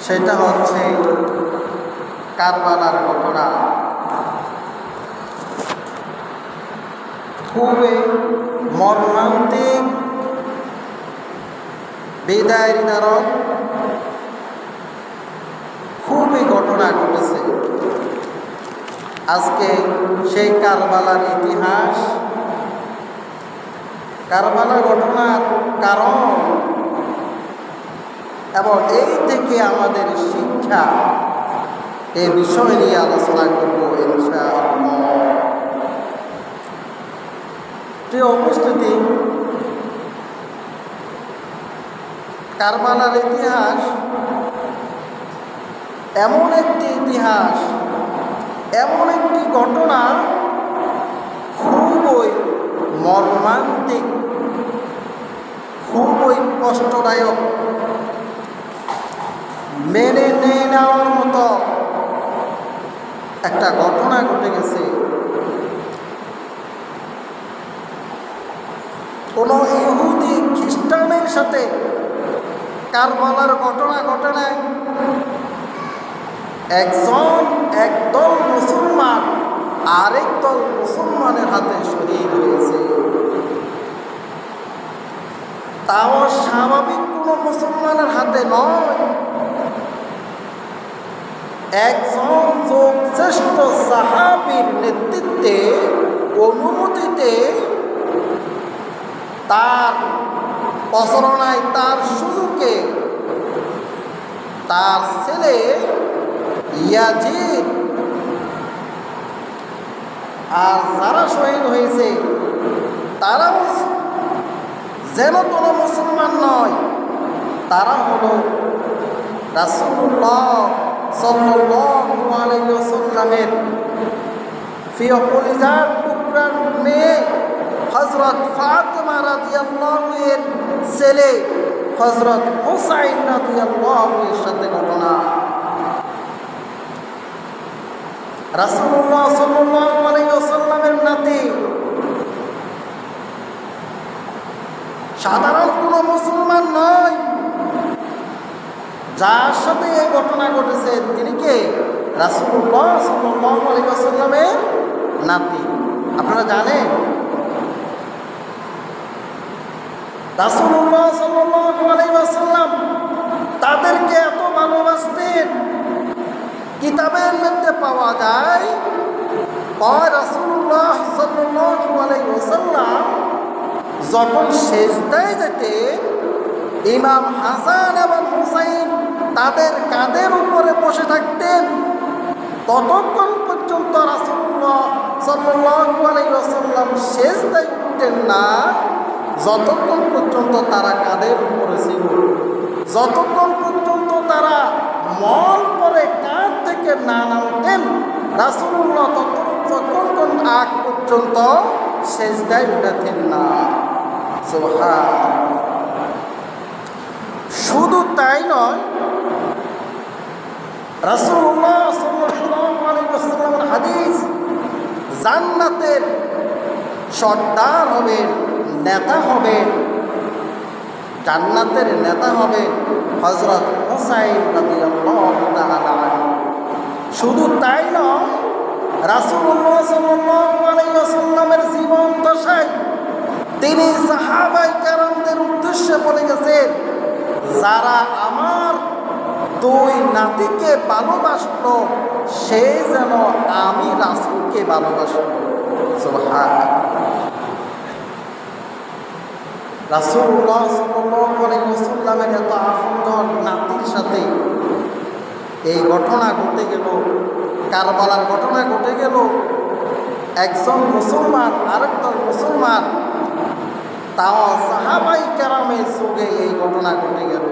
সেটা হচ্ছে কারবালার ঘটনা। খুবই মর্মান্তিক, বিদায়ের নির্ধারণ খুবই ঘটনা ঘটেছে। আজকে সেই কারবালার ইতিহাস, কারবালার ঘটনার কারণ এবং এই থেকে আমাদের শিক্ষা, এই বিষয় নিয়ে আলোচনা করব ইনশাআল্লাহ। প্রিয় উপস্থিতি, কারবালার ইতিহাস এমন একটি ইতিহাস, এমন একটি ঘটনা খুবই মর্মান্তিক, খুবই কষ্টদায়ক, মেনে নেওয়ার মতো একটা ঘটনা ঘটে গেছে। কোনো ইহুদি খ্রিস্টানের সাথে কারবালার ঘটনা ঘটে নাই। একদল মুসলমান আরেক দল মুসলমানের হাতে শহীদ হয়েছে। তাও স্বাভাবিক কোনো মুসলমানের হাতে নয়, একজন যোগশ্রেষ্ঠ সাহাবীর নেতৃত্বে, অনুমতিতে, তার প্রচারণায়, তার সুযোগে তার ছেলে ইয়াজিদ আর যারা শহীদ হয়েছে তারাও যেন কোনো মুসলমান নয়, তারা হলো রাসূলুল্লাহ সাল্লাল্লাহু আলাইহি ওয়াসাল্লামের প্রিয় কলিজার টুকরার মেয়ে হযরত ফাতেমা রাদিয়াল্লাহু এর ছেলে হযরত হুসাইন রাদিয়াল্লাহু এর সাথে ঘটনা। রাসূলুল্লাহ সাল্লাল্লাহু আলাইহি ওয়াসাল্লামের নাতি, সাধারণ কোনো মুসলমান নয়, যার সাথে এই ঘটনা ঘটেছে তিনি কে? রাসূলুল্লাহ সাল্লাল্লাহু আলাইহি ওয়াসাল্লামের নাতি। আপনারা জানেন রাসূলুল্লাহ সাল্লাল্লাহু আলাইহি ওয়াসাল্লাম তাদেরকে এত ভালোবাসতেন, কিতাবের মধ্যে পাওয়া যায় রাসূলুল্লাহ সাল্লাল্লাহু আলাইহি ওয়াসাল্লাম যখন সেজদায় যেতেন, ইমাম হাসান এবং হুসাইন তাদের কাঁধের উপরে বসে থাকতেন, ততক্ষণ পর্যন্ত রাসূলুল্লাহ সাল্লাল্লাহু আলাইহি ওয়াসাল্লাম সেজদায় উঠতেন না, যতক্ষণ পর্যন্ত তারা কাঁধের উপরে ছিল, যতক্ষণ পর্যন্ত তারা মল পরে কাঁধ থেকে না নামতেন, রাসূলুল্লাহ ততক্ষণ আগ পর্যন্ত সেজদায় উঠতেন না। সুবহানাল্লাহ। শুধু তাই নয়, রাসূলুল্লাহ সাল্লাল্লাহু আলাইহি ওয়াসাল্লামের হাদিস, জান্নাতের সর্দার হবেন, নেতা হবেন, জান্নাতের নেতা হবেন হযরত হুসাইন রাদিয়াল্লাহু তাআলা আনহু। শুধু তাই নয়, রাসূলুল্লাহ সাল্লাল্লাহু আলাইহি ওয়াসাল্লামের জীবন দশায় তিনি সাহাবায়ে কেরামদের উদ্দেশ্যে বলে গেছেন, যারা আমার দুই নাতিকে ভালোবাসত সে যেন আমি রাসূলকে ভালোবাসত। সুবহানাল্লাহ। রাসূলুল্লাহ সাল্লাল্লাহু আলাইহি ওয়াসাল্লামের এত আপন নাতির সাথে এই ঘটনা ঘটে গেল, কারবালার ঘটনা ঘটে গেল। একজন মুসলমান আরেকজন মুসলমান, তাও সাহাবায়ে কেরামের যুগে এই ঘটনা ঘটে গেল।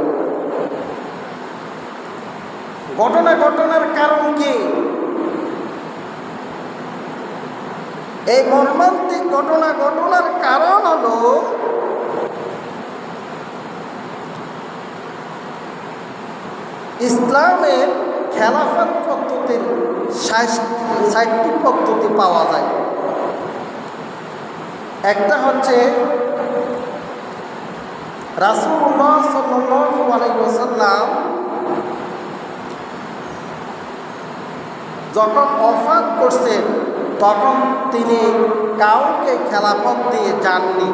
ঘটনার কারণ কি? এই মর্মান্তিক ঘটনার কারণ হলো ইসলামের খেলাফত পদ্ধতির ৬০টি পদ্ধতি পাওয়া যায়। একটা হচ্ছে রাসূলুল্লাহ সাল্লাল্লাহু আলাইহি ওয়াসাল্লাম যখন ওফাত করছেন তখন তিনি কাউকে খেলাফত দিয়ে যাননি।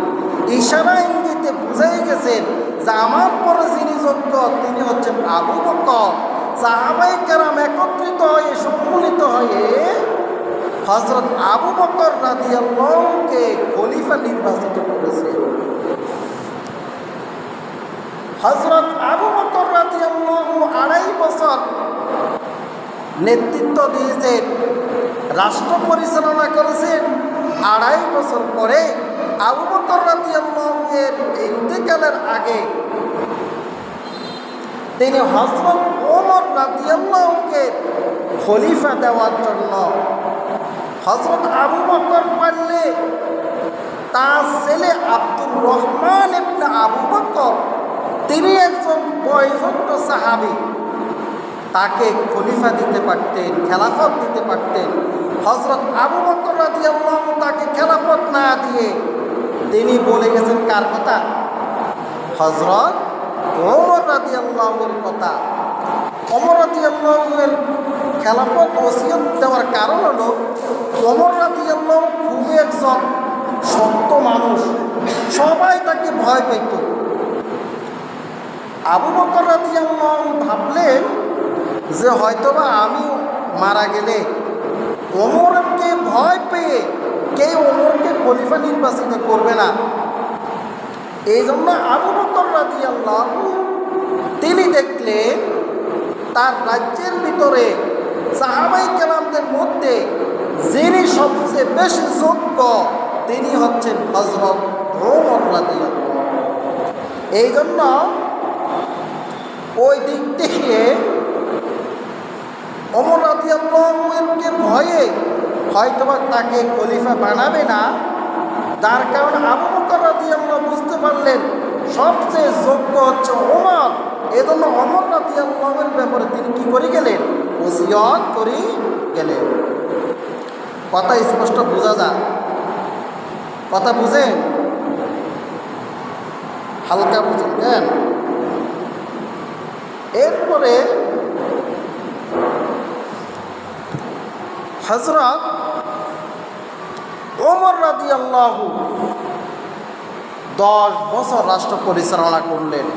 ইশারা ইঙ্গিতে বুঝাই গেছেন যে আমার পরে যিনি যোগ্য তিনি হচ্ছেন আবু বকর। সাহাবায়ে কেরাম একত্রিত হয়ে সম্মিলিত হয়ে হযরত আবু বকর রাদিয়াল্লাহুকে খলিফা নির্বাচিত করেছে। হযরত আবু বকর রাদিয়াল্লাহু 2.5 বছর নেতৃত্ব দিয়েছেন, রাষ্ট্র পরিচালনা করেছেন। 2.5 বছর পরে আবু বকর রাদিয়াল্লাহু এর ইন্তেকালের আগে তিনি হযরত ওমর রাদিয়াল্লাহুকে খলিফা দেওয়ার জন্য হযরত আবু বকর পারলে তার ছেলে আব্দুর রহমান ইবনে আবু বকর, তিনি একজন বয়োজ্যেষ্ঠ সাহাবী, তাকে খলিফা দিতে পারতেন, খেলাফত দিতে পারতেন। হযরত আবু বকর রাদিয়াল্লাহু তাকে খেলাফত না দিয়ে তিনি বলে গেছেন কার কথা? হযরত ওমর রাদিয়াল্লাহুর কথা। ওমর রাদিয়াল্লাহুর খেলাফত ওসিয়ত দেওয়ার কারণ হলো ওমর রাদিয়াল্লাহু খুবই একজন শক্ত মানুষ, সবাই তাকে ভয় পেত। আবু বকর রাদিয়াল্লাহু ভাবলেন যে হয়তোবা আমি মারা গেলে ওমরকে ভয় পেয়ে কেউ ওমরকে খলিফা নির্বাচিত করবে না। এই জন্য আবু বকর রাদিয়াল্লাহু তিনি দেখলেন তার রাজ্যের ভিতরে সাহাবায়ে কেরামদের মধ্যে যিনি সবচেয়ে বেশি যোগ্য তিনি হচ্ছেন হযরত ওমর রাদিয়াল্লাহু। এই জন্য ওই দিক থেকে ওমর রাদিয়াল্লাহুকে ভয়ে হয়তোবা তাকে খলিফা বানাবে না, যার কারণে আবু বকর রাদিয়াল্লাহু বুঝতে পারলেন সবচেয়ে যোগ্য হচ্ছে ওমর। এজন্য ওমর রাদিয়াল্লাহুর ব্যাপারে তিনি কি করে গেলেন? ওসিয়ত করে গেলেন। কথা স্পষ্ট বোঝা যায়? কথা বুঝেন? হালকা বুঝেন কেন? এরপরে হযরত ওমর রাদিয়াল্লাহু 10 বছর রাষ্ট্র পরিচালনা করলেন।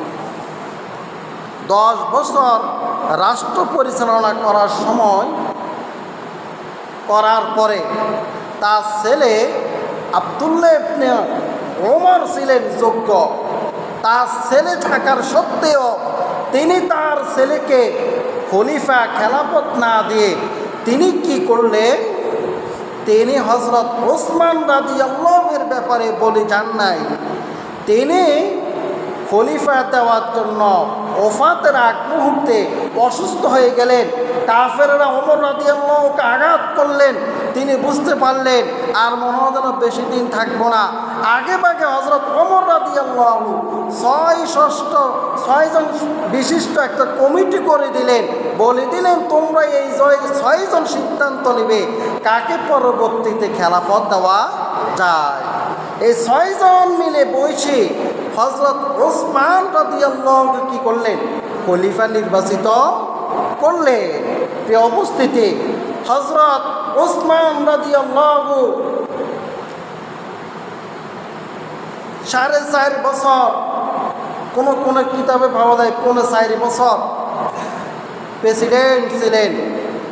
10 বছর রাষ্ট্র পরিচালনা করার পরে তার ছেলে আব্দুল্লাহ ইবনে ওমর ছিলেন যোগ্য। তার ছেলে থাকার সত্ত্বেও তিনি তার ছেলেকে খলিফা খেলাফত না দিয়ে তিনি কি করলেন? তিনি হযরত ওসমান রাদিয়াল্লাহুর ব্যাপারে বলে যান নাই। তিনি খলিফা দেওয়ার জন্য ওফাতের আগ মুহূর্তে অসুস্থ হয়ে গেলেন। কাফেররা ওমর রাদিয়াল্লাহুকে আঘাত করলেন। তিনি বুঝতে পারলেন আর মনে হয় যেন বেশি দিন থাকবো না। আগে ভাগে হযরত ওমর রাদিয়াল্লাহু 6 জন বিশিষ্ট একটা কমিটি করে দিলেন। বলে দিলেন তোমরা এই 6 জন সিদ্ধান্ত নেবে কাকে পরবর্তীতে খেলাফত দেওয়া যায়। এই 6 জন মিলে বসে হযরত ওসমান রাদিয়াল্লাহুকে কি করলেন? খলিফা নির্বাচিত করলেন। এই অবস্থিতি হযরত ওসমান রাদিয়াল্লাহু 4.5 বছর, কোন কিতাবে পাওয়া যায় 4 বছর প্রেসিডেন্ট ছিলেন,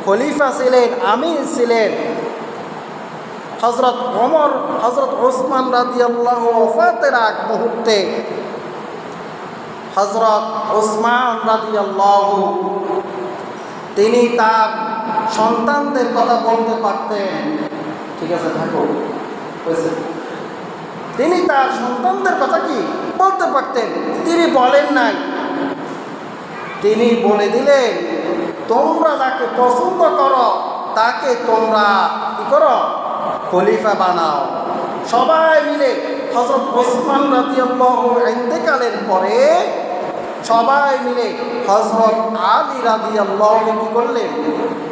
খলিফা ছিলেন, আমির ছিলেন। হযরত ওসমান রাদিয়াল্লাহু ওফাতের আগ মুহূর্তে হযরত ওসমান রাদিয়াল্লাহু তিনি তার সন্তানদের কথা বলতে পারতেন। ঠিক আছে, থাকো। তিনি তার সন্তানদের কথা কি বলতে পারতেন, তিনি বলেন নাই। তিনি বলে দিলেন তোমরা যাকে পছন্দ করো তাকে তোমরা কি করো? খলিফা বানাও। সবাই মিলে হযরত ওসমান রাদিয়াল্লাহু ইন্তেকালের পরে সবাই মিলে হযরত আলী রাদিয়াল্লাহু কি করলেন?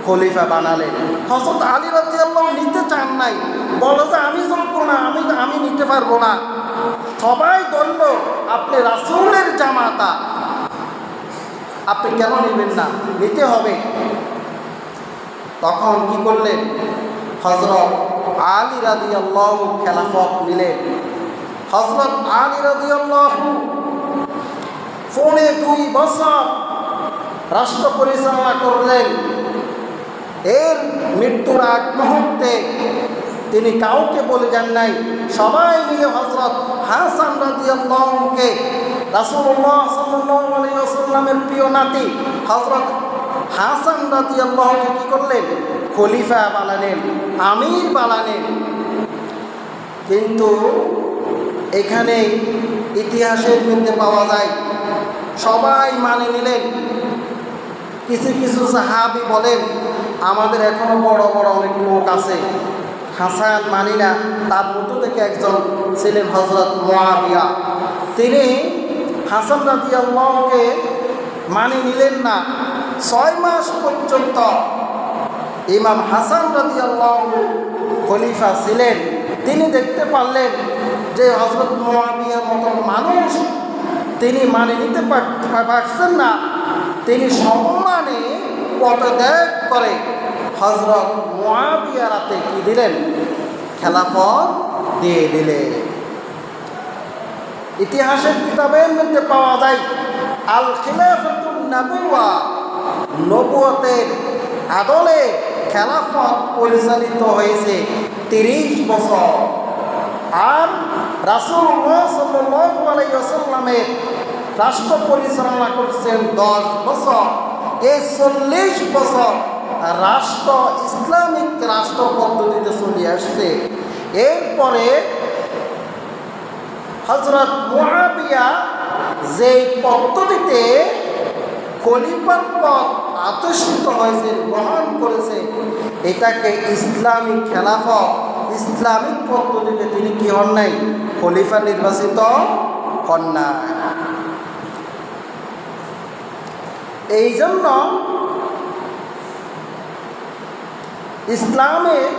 খলিফা বানালেন। হযরত আলী রাদিয়াল্লাহু নিতে চান নাই, বলো যে আমি যোগ্য না, আমি নিতে পারবো না। সবাই বলল আপনি রাসূলের জামাতা, আপনি কেন নেবেন না? নিতে হবে। তখন কি করলেন? হযরত আলী রাদিয়াল্লাহু খেলাফত নিলেন। হযরত আলী রাদিয়াল্লাহু 2.5 বছর রাষ্ট্র পরিচালনা করলেন। এর মৃত্যুর আগ মুহূর্তে তিনি কাউকে বলে যান নাই, সবাই মিলে হযরত হাসান রাদিয়াল্লাহুকে, রাসূলুল্লাহ সাল্লাল্লাহু আলাইহি ওয়াসাল্লামের প্রিয় নাতি হযরত হাসান রাদিয়াল্লাহুকে কি করলেন? খলিফা বানালেন, আমির বানালেন। কিন্তু এখানে ইতিহাসের মধ্যে পাওয়া যায় সবাই মানে নিলেন। কিছু কিছু সাহাবী বলেন, আমাদের এখনো বড় বড় অনেক লোক আছে, হাসান মানি না। তার মতো থেকে একজন ছিলেন হযরত মুআবিয়া। তিনি হাসান রাদিয়াল্লাহুকে মানে নিলেন না। 6 মাস পর্যন্ত ইমাম হাসান রাদিয়াল্লাহু খলিফা ছিলেন। তিনি দেখতে পারলেন যে হযরত মুআবিয়ার মতো মানুষ তিনি মানে নিতে পারছেন না। তিনি সম্মানে পদত্যাগ করে হযরত মুআবিয়ার হাতে কি দিলেন? খেলাফত দিয়ে দিলেন। ইতিহাসের কিতাবের মধ্যে পাওয়া যায় আল খিলাফাতুন নাবুওয়া, নবুয়তের আদলে খেলাফত পরিচালিত হয়েছে 30 বছর। আর রাসূলুল্লাহ সাল্লাল্লাহু আলাইহি ওয়াসাল্লামের রাষ্ট্র পরিচালনা করছেন 10 বছর। এই 40 বছর রাষ্ট্র ইসলামিক রাষ্ট্র পদ্ধতিতে চলে আসছে। এরপরে হযরত মুআবিয়া যে পদ্ধতিতে খলিফার পদ আত্মস্থিত হয়েছে, গ্রহণ করেছে, এটাকে ইসলামিক খেলাফত, ইসলামিক পদ্ধতিতে তিনি কি হন নাই? খলিফা নির্বাচিত হন নাই। এই জন্য ইসলামের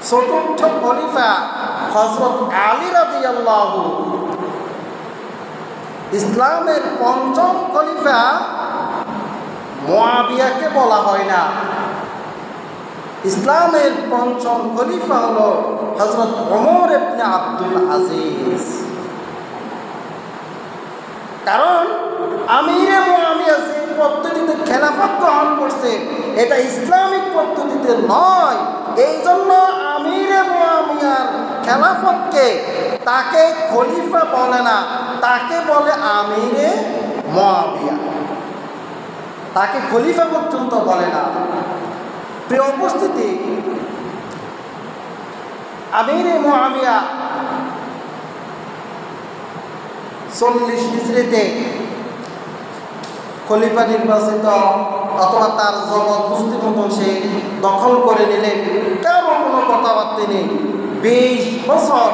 চতুর্থ খলিফা হযরত আলী রাদিয়াল্লাহু, ইসলামের পঞ্চম খলিফা মুআবিয়াকে বলা হয় না। ইসলামের পঞ্চম খলিফা হলো হযরত ওমর ইবনে আব্দুল আজিজ। কারণ আমিরে মুআবিয়া যে পদ্ধতিতে খেলাফত গ্রহণ করছে এটা ইসলামিক পদ্ধতিতে নয়। এই জন্য আমিরে মুআবিয়ার খেলাফতকে তাকে খলিফা বলে না, তাকে বলে আমিরে মুআবিয়া, তাকে খলিফা পর্যন্ত বলে না। প্রিয় উপস্থিতি, আমিরে মুআবিয়া 40 হিজরিতে খলিফা নির্বাচিত অথবা তার জবরদস্তি মতন সে দখল করে নিলেন, কারো কোনো কথাবার্তা নেই। 20 বছর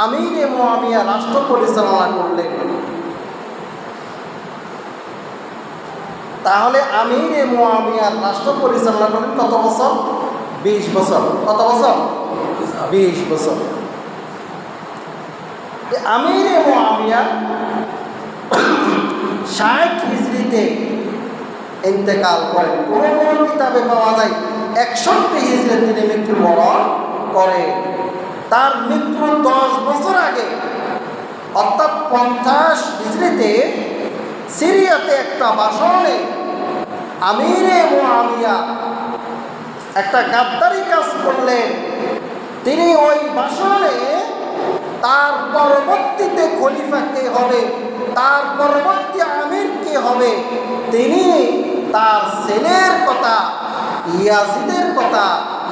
আমিরে মুআবিয়া রাষ্ট্র পরিচালনা করলেন। তাহলে আমিরে মুআবিয়ার রাষ্ট্র পরিচালনা করলেন কত বছর? 20 বছর। কত বছর? 20 বছর। আমিরে মুআবিয়া 60 হিজরিতে ইন্তেকাল করেন। কোন কোন কিতাবে পাওয়া যায় 61 হিজরিতে তিনি মৃত্যুবরণ করে। তার মৃত্যুর 10 বছর আগে অর্থাৎ 50 হিজরিতে সিরিয়াতে একটা ভাষণে আমিরে মুআবিয়া একটা গাদ্দারি কাজ করলেন। তিনি ওই ভাষণে তার পরবর্তীতে খলিফা কে হবে, তার পরবর্তী আমির কে হবে, তিনি তার ছেলের কথা, ইয়াজিদের কথা,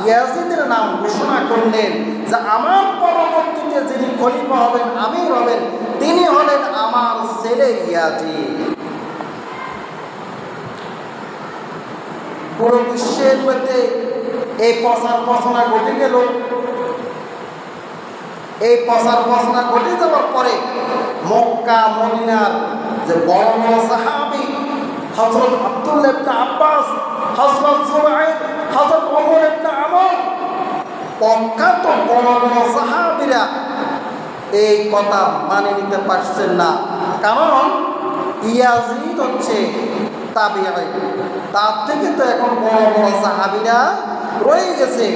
ইয়াজিদের নাম ঘোষণা করলেন যে আমার পরবর্তীতে যিনি খলিফা হবেন, আমির হবেন, তিনি হলেন আমার ছেলে ইয়াজিদ। পুরো বিশ্বের মধ্যে এই প্রচার প্রচারণা ঘটে গেল। এই প্রচার প্রচারণা ঘটে যাওয়ার পরে মক্কা মদিনার যে বড় বড় সাহাবী হযরত আব্দুল্লাহ ইবনে আব্বাস, হযরত জুবাইর, হযরত ওমর ইবনে আমর, প্রখ্যাত বড় বড় সাহাবীরা এই কথা মানে নিতে পারছেন না। কারণ ইয়াজিদ হচ্ছে তাবিঈ, তার থেকে তো এখন বড় বড় সাহাবীরা রয়ে গেছে।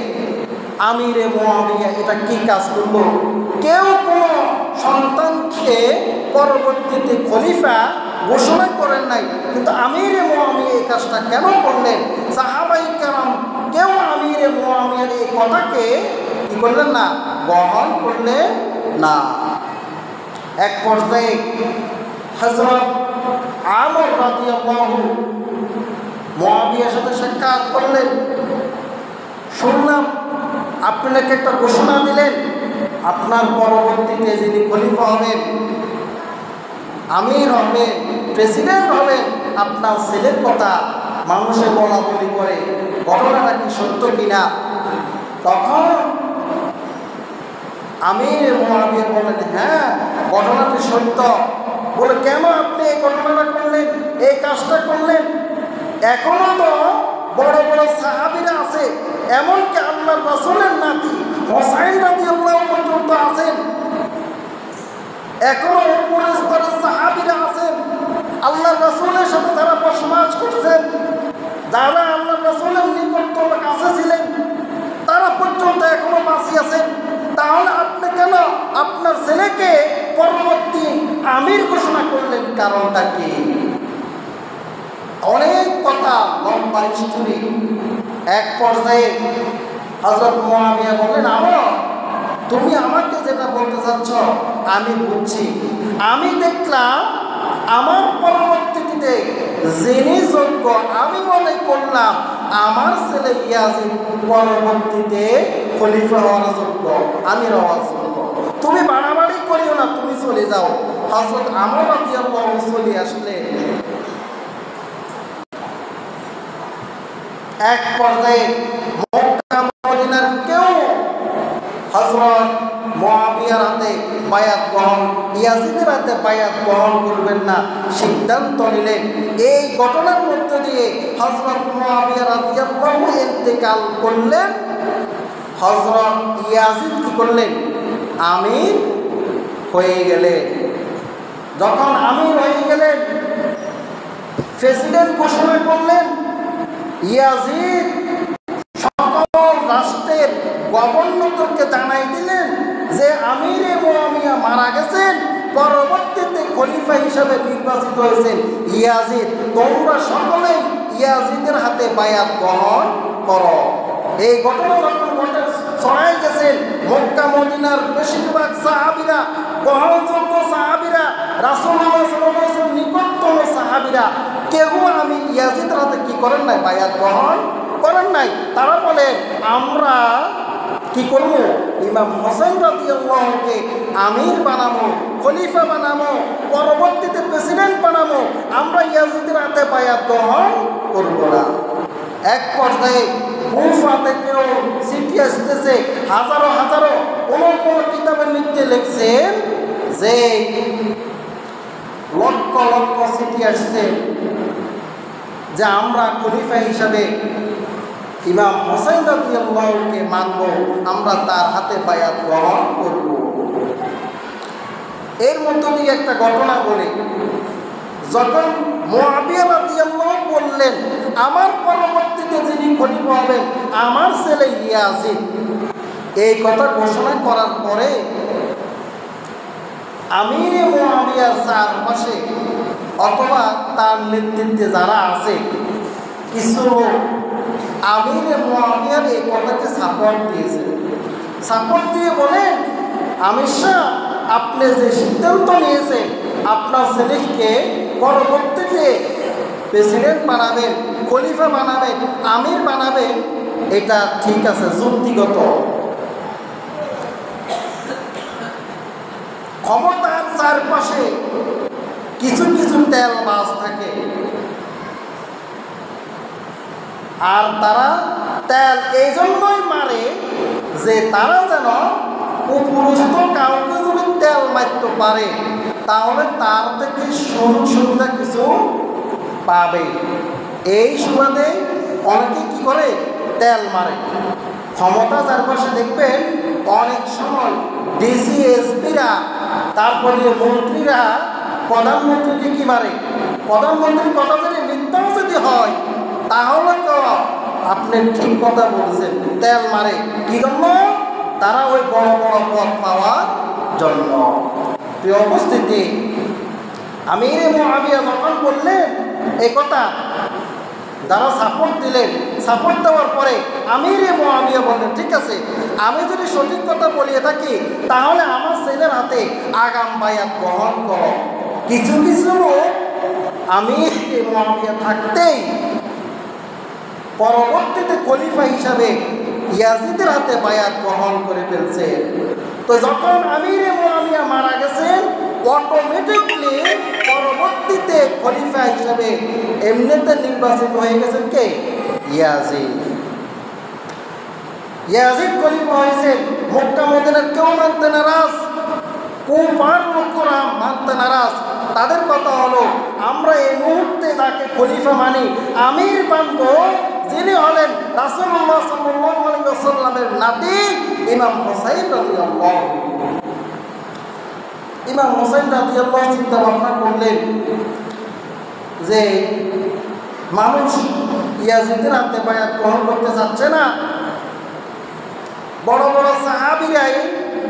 আমিরে মুআবিয়া এটা কি কাজ করলো? কেউ কোনো সন্তানকে পরবর্তীতে খলিফা ঘোষণা করেন নাই, কিন্তু আমিরে মুআবিয়া এই কাজটা কেন করলেন? সাহাবায়ে কেরাম কেউ আমিরে মুআবিয়ার এই কথাকে কি করলেন না? গ্রহণ করলেন না। এক পর্যায়ে হযরত আমর রাদিয়াল্লাহু মুআবিয়ার সাথে সাক্ষাৎ করলেন। শুনলাম আপনি নাকি একটা ঘোষণা দিলেন, আপনার পরবর্তীতে যিনি খলিফা হবেন, আমির হবেন, প্রেসিডেন্ট হবেন, আপনার ছেলের কথা মানুষে বলা বলি করে, ঘটনাটা কি সত্য কিনা? তখন আমির মুআবিয়া বলেন, হ্যাঁ ঘটনাটি সত্য। বলে, কেন আপনি এই ঘটনাটা করলেন, এই কাজটা করলেন? এখনো তো বড় বড় সাহাবীরা আছে, এমনকি আল্লাহর রাসূলের নাতি হোসাইন রাদিয়াল্লাহু পর্যন্ত আছেন, এখনো উপরের স্তরের সাহাবীরা আছেন, আল্লাহর রাসূলের সাথে যারা বসবাস করছেন, যারা আল্লাহর রাসূলের নিকটতম কাছে ছিলেন, তারা পর্যন্ত এখনো বাঁচি আছেন। তাহলে আপনি কেন আপনার ছেলেকে পরবর্তী আমির ঘোষণা করলেন? কারণটা কি? অনেক কথা, লম্বা স্টোরি। এক পর্যায়ে হযরত মুআবিয়া বললেন, আমর তুমি আমাকে যেটা বলতে চাচ্ছ আমি বুঝছি। আমি দেখলাম আমার পরবর্তীতে যিনি যোগ্য, আমি মনে করলাম আমার ছেলে ইয়াজিদ পরবর্তীতে খলিফা হওয়ার যোগ্য, আমির হওয়ার যোগ্য। তুমি বাড়াবাড়ি করিও না, তুমি চলে যাও। হযরত আমর রাদিয়াল্লাহু চলে আসলেন। এক পর্যায়ে মক্কা মদিনার কেউ হযরত মুআবিয়ার হাতে বায়াত গ্রহণ, ইয়াজিদের হাতে বায়াত গ্রহণ করবেন না সিদ্ধান্ত নিলেন। এই ঘটনার মধ্য দিয়ে হযরত মুআবিয়া রাদিয়াল্লাহু ইন্তেকাল করলেন। হযরত ইয়াজিদ কি করলেন? আমির হয়ে গেলেন। যখন আমির হয়ে গেলেন, প্রেসিডেন্ট ঘোষণা করলেন। ইয়াজিদ সকল রাষ্ট্রের গভর্নরকে জানাই দিলেন যে আমিরে মুআবিয়া মারা গেছেন, পরবর্তীতে খলিফা হিসাবে নির্বাচিত হয়েছেন ইয়াজিদ। তোমরা সকলেই ইয়াজিদের হাতে বায়াত গ্রহণ করো। এই ঘটনা যখন ছড়াই গেছেন, মক্কা মদিনার বেশিরভাগ সাহাবীরা, গ্রহণযোগ্য সাহাবীরা, রাসূলুল্লাহ সাল্লাল্লাহু আলাইহি ওয়াসাল্লাম নিকটতম সাহাবীরা, কেউ আমি ইয়াজিদের হাতে কি করেন নাই? বায়াত গ্রহণ করেন নাই। তারা বলে, আমরা কি করবো? ইমাম হোসেন রাদিয়াল্লাহুকে আমির বানাবো, খলিফা বানাবো, পরবর্তীতে প্রেসিডেন্ট বানাবো, আমরা ইয়াজিদের হাতে বায়াত গ্রহণ করব না। এক পর্যায়ে কুফা থেকেও চিঠি আসতেছে, হাজারো হাজারো, কোনো কোনো কিতাবের মধ্যে লিখছেন যে লক্ষ লক্ষ চিঠি আসছে যে আমরা খলিফা হিসাবে ইমাম হোসেন রাদিয়াল্লাহুকে মানব, আমরা তার হাতে বায়াত গ্রহণ করব। এর মধ্য দিয়ে একটা ঘটনা বলি। যখন মুআবিয়া রাদিয়াল্লাহু বললেন আমার পরবর্তীতে যিনি খলিফা হবেন আমার ছেলে ইয়াজিদ, এই কথা ঘোষণা করার পরে আমিরে মুআবিয়ার চারপাশে অথবা তার নেতৃত্বে যারা আছে কিছু আমিরে মুআবিয়ার এই কথাকে সাপোর্ট দিয়েছে। সাপোর্ট দিয়ে বলেন, আমির সাহেব আপনি যে সিদ্ধান্ত নিয়েছেন আপনার ছেলেকে পরবর্তীতে প্রেসিডেন্ট বানাবেন, খলিফা বানাবেন, আমির বানাবেন, এটা ঠিক আছে, যুক্তিগত। ক্ষমতার চারপাশে কিছু কিছু তেলবাজ থাকে, আর তারা তেল এই জন্যই মারে যে তারা যেন উপরস্থ কাউকে যদি তেল মারতে পারে তাহলে তার থেকে সুযোগ সুবিধা কিছু পাবে। এই সুবাদে অনেকে কি করে? তেল মারে। ক্ষমতা চারপাশে দেখবেন অনেক সময় ডিসি এসপিরা, তারপরে মন্ত্রীরা প্রধানমন্ত্রীকে কি মারে? প্রধানমন্ত্রীর কথা যদি মিথ্যাও হয় তাহলে তো আপনি ঠিক কথা বলছেন, তেল মারে কি জন্য? তারা ওই বড় বড় পদ পাওয়ার জন্য। প্রিয় উপস্থিতি, আমিরে মুআবিয়া যখন বললেন এই কথা, যারা সাপোর্ট দিলেন, সাপোর্ট দেওয়ার পরে আমিরে মুআবিয়া বললেন, ঠিক আছে, আমি যদি সঠিক কথা বলিয়ে থাকি তাহলে আমার ছেলের হাতে আগাম বায়াত গ্রহণ করো। কিছু কিছু আমিরে মুআবিয়া থাকতেই পরবর্তীতে খলিফা হিসাবে ইয়াজিদের হাতে বায়াত গ্রহণ করে ফেলছে। তো যখন আমিরে মুআবিয়া মারা গেছেন, অটোমেটিকলি পরবর্তীতে খলিফা হিসাবে এমনিতে নির্বাচিত হয়ে গেছেন কে? ইয়াজিদ। ইয়াজিদ খলিফা হয়েছেন। মক্কা মদিনার কেউ মানতে নারাজ, কুফার লোকেরা মানতে নারাজ। তাদের কথা হলো, আমরা এই মুহূর্তে যাকে খলিফা মানি, আমির মানব, যিনি হলেন রাসূলুল্লাহ সাল্লাল্লাহু আলাইহি ওয়াসাল্লামের নাতি ইমাম হুসাইন রাদিয়াল্লাহু আনহু। ইমাম হুসাইন রাদিয়াল্লাহু আনহু চিন্তা ভাবনা করলেন যে মানুষ ইয়াজিদের হাতে বায়াত গ্রহণ করতে চাচ্ছে না। বড় বড় সাহাবীরাই,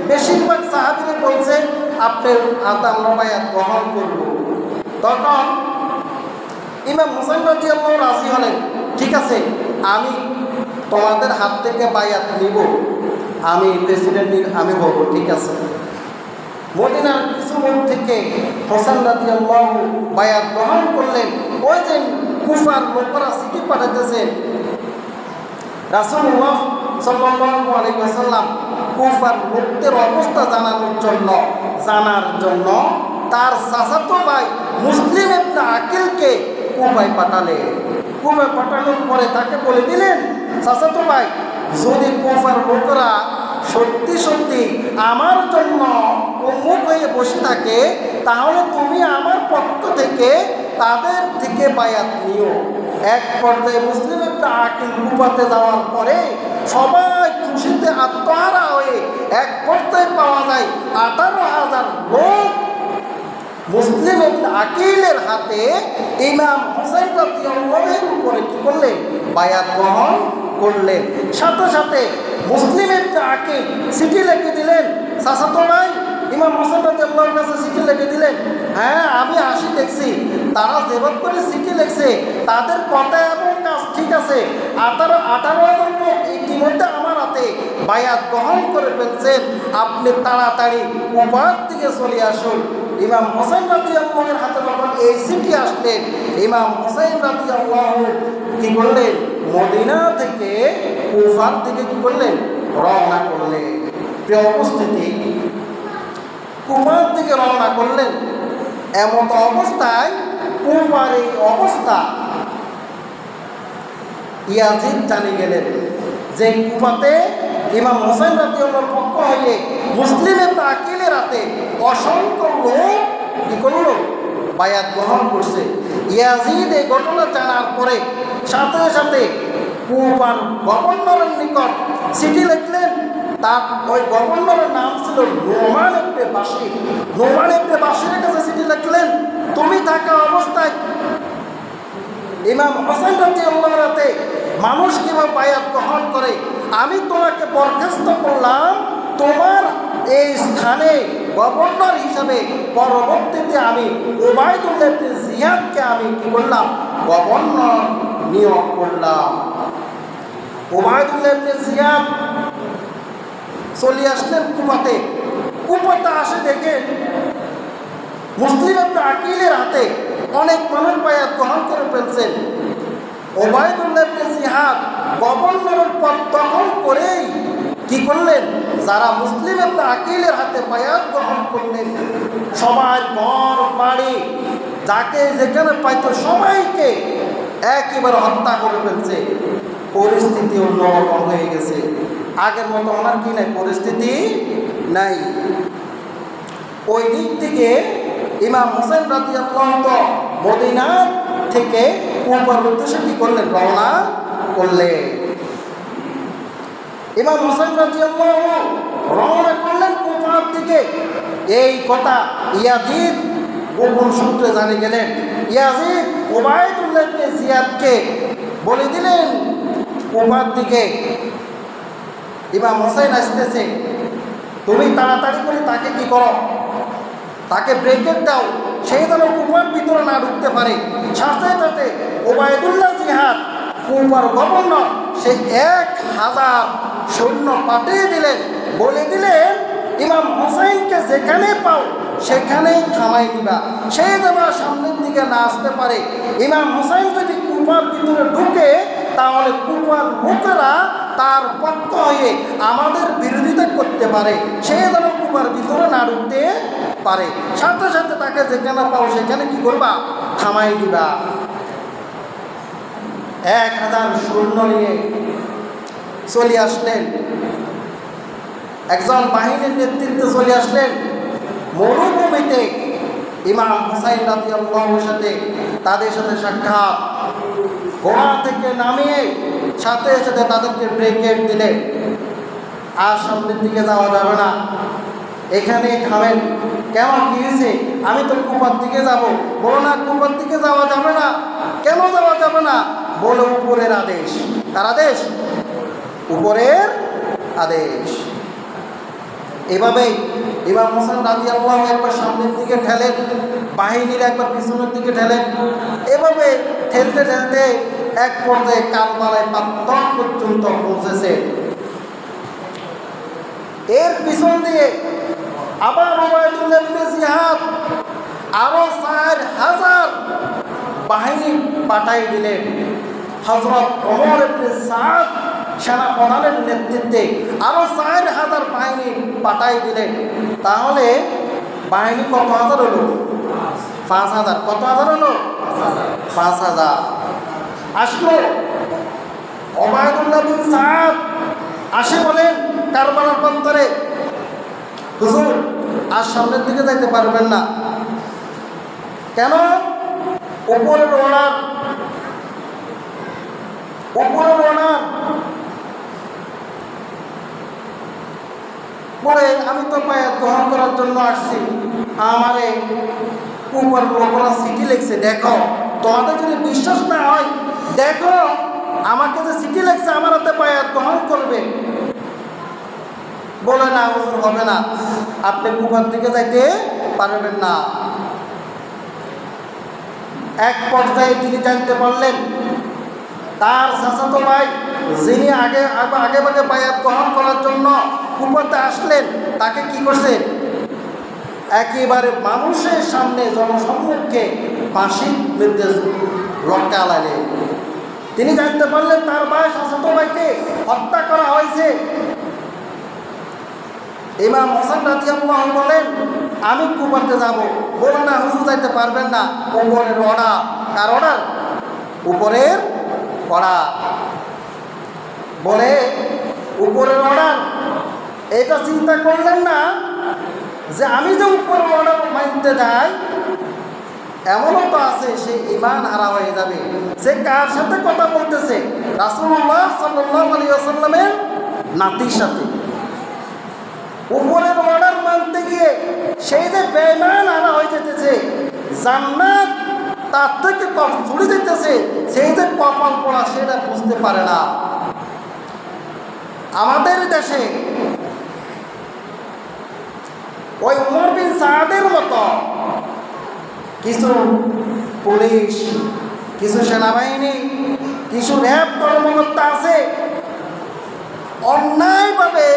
বেশিরভাগ সাহাবীরা বলছে আপনার হাতে আমরা বায়াত গ্রহণ করব। তখন ইমাম হুসাইন রাদিয়াল্লাহু আনহু রাজি হলেন, ঠিক আছে, আমি তোমাদের হাত থেকে বায়াত নিব, আমি প্রেসিডেন্ট, আমি বলবো, ঠিক আছে। মদিনার কিছু লোক থেকে হোসেন রাদিয়াল্লাহু আনহু বায়াত গ্রহণ করলেন। ওই যে কুফার লোকেরা চিঠি পাঠাতেছে, রাসূলুল্লাহ সাল্লাল্লাহু আলাইহি ওয়াসাল্লাম কুফার লোকদের অবস্থা জানার জন্য তার চাচাতো ভাই মুসলিম ইবনে আকিলকে কুফায় পাঠালেন। কুফায় পাঠানোর পরে তাকে বলে দিলেন, চাচাতো ভাই, যদি কুফার লোকেরা সত্যি সত্যি আমার জন্য উন্মুখ হয়ে বসে থাকে তাহলে তুমি আমার পক্ষ থেকে তাদের থেকে বায়াত নিও। এক পর্যায়ে মুসলিম ইবনে আকিল কুফাতে যাওয়ার পরে সবাই খুশিতে আত্মহারা হয়ে এক পর্যায়ে পাওয়া যায় 18,000 লোক মুসলিম ইবনে আকিলের হাতে ইমাম হুসাইন রাদিয়াল্লাহু আনহুর উপরে কি করলেন? বায়াত গ্রহণ করলেন। সাথে সাথে মুসলিম ইবনে আকিল চিঠি লিখে দিলেন, চাচাতো ভাই ইমাম হুসাইন রাদিয়াল্লাহু আনহুর কাছে চিঠি লিখে দিলেন, হ্যাঁ আমি আসি দেখছি তারা যেভাবে করে চিঠি লিখছে তাদের কথা এবং কাজ ঠিক আছে। 18,000 লোক ইতিমধ্যে আমার হাতে বায়াত গ্রহণ করে ফেলছেন, আপনি তাড়াতাড়ি কুফার দিকে চলে আসুন। ইমাম হুসাইন রাদিয়াল্লাহু আনহুর হাতে যখন এই চিঠি আসলেন, ইমাম হুসাইন রাদিয়াল্লাহু আনহু কি করলেন? মদিনা থেকে কুফার দিকে কি করলেন? রওনা করলেন। প্রিয় উপস্থিতি, কুফার দিকে রওনা করলেন। এমন অবস্থায় কুফার এই অবস্থা ইয়াজিদ জানি গেলেন যে কুফাতে ইমাম হুসাইন রাদিয়াল্লাহু আনহুর পক্ষ হয়ে মুসলিম ইবনে আকিলের হাতে অসংখ্য লোক কি করল? বায়াত গ্রহণ করছে। ইয়াজিদ এই ঘটনা জানার পরে সাথে সাথে কুফার গভর্নরের নিকট চিঠি লিখলেন। তার ওই গভর্নরের নাম ছিল নোমান ইবনে বাশির। নোমান ইবনে বাশিরের কাছে চিঠি লিখলেন, তুমি থাকা অবস্থায় ইমাম হুসাইন রাদিয়াল্লাহু আনহুর হাতে মানুষ কিভাবে বায়াত গ্রহণ করে, আমি তোমাকে বরখাস্ত করলাম তোমার এই স্থানে গভর্নর হিসাবে। পরবর্তীতে আমি উবাইদুল্লাহ ইবনে জিয়াদকে আমি কি করলাম? গভর্নর নিয়োগ করলাম। উবাইদুল্লাহ ইবনে জিয়াদ চলে আসলেন কুফাতে। কুফাতে আসে দেখে মুসলিম ইবনে আকিলের হাতে অনেক মানুষ বায়াত গ্রহণ করে ফেলছেন। উবাইদুল্লাহ ইবনে জিয়াদ গভর্নরের পদ দখল করেই কি করলেন? যারা মুসলিম ইবনে আকিলের হাতে বায়াত গ্রহণ করলেন সবাই ঘর বাড়ি যাকে যেখানে পাইতো সবাইকে একেবারে হত্যা করে ফেলছে। পরিস্থিতি অন্যরকম হয়ে গেছে। আগের মতো আমার কি নাই, পরিস্থিতি নাই। ওই দিক থেকে ইমাম হুসাইন রাদিয়াল্লাহু আনহু মদিনা থেকে কুফার উদ্দেশ্যে কি করলেন? রওনা করলেন। ইমাম হুসাইন রাদিয়াল্লাহু আনহু রওনা করলেন কুফার দিকে। এই কথা ইয়াজিদ গোপন সূত্রে জানে গেলেন। ইয়াজিদ উবাইদুল্লাহ ইবনে জিয়াদকে বলে দিলেন কুফার দিকে ইমাম হোসেন আসতেছে, তুমি তাড়াতাড়ি করে তাকে কি করো, তাকে ব্রেকেট দাও, সেই যেন কুফার ভিতরে না ঢুকতে পারে। সাথে সাথে উবাইদুল্লাহ জিহাদ কুফার গভর্নর সে 1000 সৈন্য পাঠিয়ে দিলেন, বলে দিলেন ইমাম হোসেনকে যেখানে পাও সেখানেই থামাই দিবা, সেই যেন সামনের দিকে না আসতে পারে। ইমাম হোসেন যদি কুফার ভিতরে ঢুকে তাহলে কুফার লোকেরা তার পক্ষ হয়ে আমাদের বিরোধিতা করতে পারে, সে যেন কুফার ভিতরে না ঢুকতে পারে। সাথে সাথে তাকে যেখানে পাও সেখানে কি করবা, থামাই দিবা। 1000 সৈন্য নিয়ে চলে আসলেন, একজন বাহিনীর নেতৃত্বে চলে আসলেন মরুভূমিতে। ইমাম হুসাইন রাদিয়াল্লাহুর সাথে তাদের সাথে সাক্ষাৎ, ঘোড়া থেকে নামিয়ে সাথে সাথে তাদেরকে ব্রেকেট দিলেন, আর সামনের দিকে যাওয়া যাবে না, এখানে থামেন। কেন, কি হয়েছে? আমি তো কুফার দিকে যাব। বলো না কুফার দিকে যাওয়া যাবে না। কেন যাওয়া যাবে না? বলো উপরের আদেশ। তার আদেশ, উপরের আদেশ। এভাবেই ইমাম হোসেন রাদিয়াল্লাহু একবার সামনের দিকে ঠেলেন, বাহিনীর একবার পিছনের দিকে ঠেলেন। এভাবে ঠেলতে ঠেলতে এক পর্যায়ে কারবালায় পাত্তর পর্যন্ত পৌঁছেছে। এর পিছন দিয়ে আবার উবাইদুল্লাহ ইবনে জিয়াদ আরো 4000 বাহিনী পাঠাই দিলেন। হযরত ওমর ইবনে সাদ সেনাপ্রধানের নেতৃত্বে আরো 4000 বাহিনী পাঠাই দিলেন। তাহলে বাহিনী কত হাজার হলো? 5000। কত হাজার হলো? 5000। আসলো উবাইদুল্লাহ বিন সাদ, আসে বলেন কারবালার প্রান্তরে, হুজুর আর সামনের দিকে যাইতে পারবেন না। কেন? উপরের অর্ডার, উপরের অর্ডার। পরে আমি তো বায়াত গ্রহণ করার জন্য আসছি, আমারে উপর লোকরা চিঠি লিখছে, দেখো। তোমাদের যদি বিশ্বাস না হয় দেখো, আমাকে যে চিঠি লিখছে আমার হাতে বায়াত গ্রহণ করবে। বলে না হুজুর, হবে না, আপনি কুফার দিকে যাইতে পারবেন না। এক পর্যায়ে তিনি জানতে পারলেন তার চাচাতো ভাই যিনি আগে ভাগে বায়াত গ্রহণ করার জন্য কুফাতে আসলেন, তাকে কি করছে, একেবারে মানুষের সামনে জনসম্মুখে ফাঁসির নির্দেশ লটকালেন। তিনি জানতে পারলেন তার ভাই চাচাতো ভাইকে হত্যা করা হয়েছে। ইমাম হোসেন রাদিয়াল্লাহু বলেন আমি কুফাতে যাব। বলে না হুজুর যাইতে পারবেন না, উপরের অর্ডার। কার অর্ডার? উপরের অর্ডার। বলে উপরের অর্ডার, এটা চিন্তা করলেন না যে আমি যে উপরের অর্ডার মানতে যাই, এমনও তো আছে সে ঈমান হারা হয়ে যাবে। সে কার সাথে কথা বলতেছে? রাসূলুল্লাহ সাল্লাল্লাহু আলাইহি ওয়াসাল্লামের নাতির সাথে। উপরের অর্ডার মানতে গিয়ে সেই যে বেঈমান হারা হয়ে যেতেছে, জান্নাত তার থেকে কম ছুড়ে যেতেছে, সেই যে কপাল পড়া সেটা বুঝতে পারে না। আমাদের দেশে ওই উমর বিন সাদের মতো কিছু পুলিশ, কিছু সেনাবাহিনী, কিছু র্যাব কর্মকর্তা আছে, অন্যায়ভাবে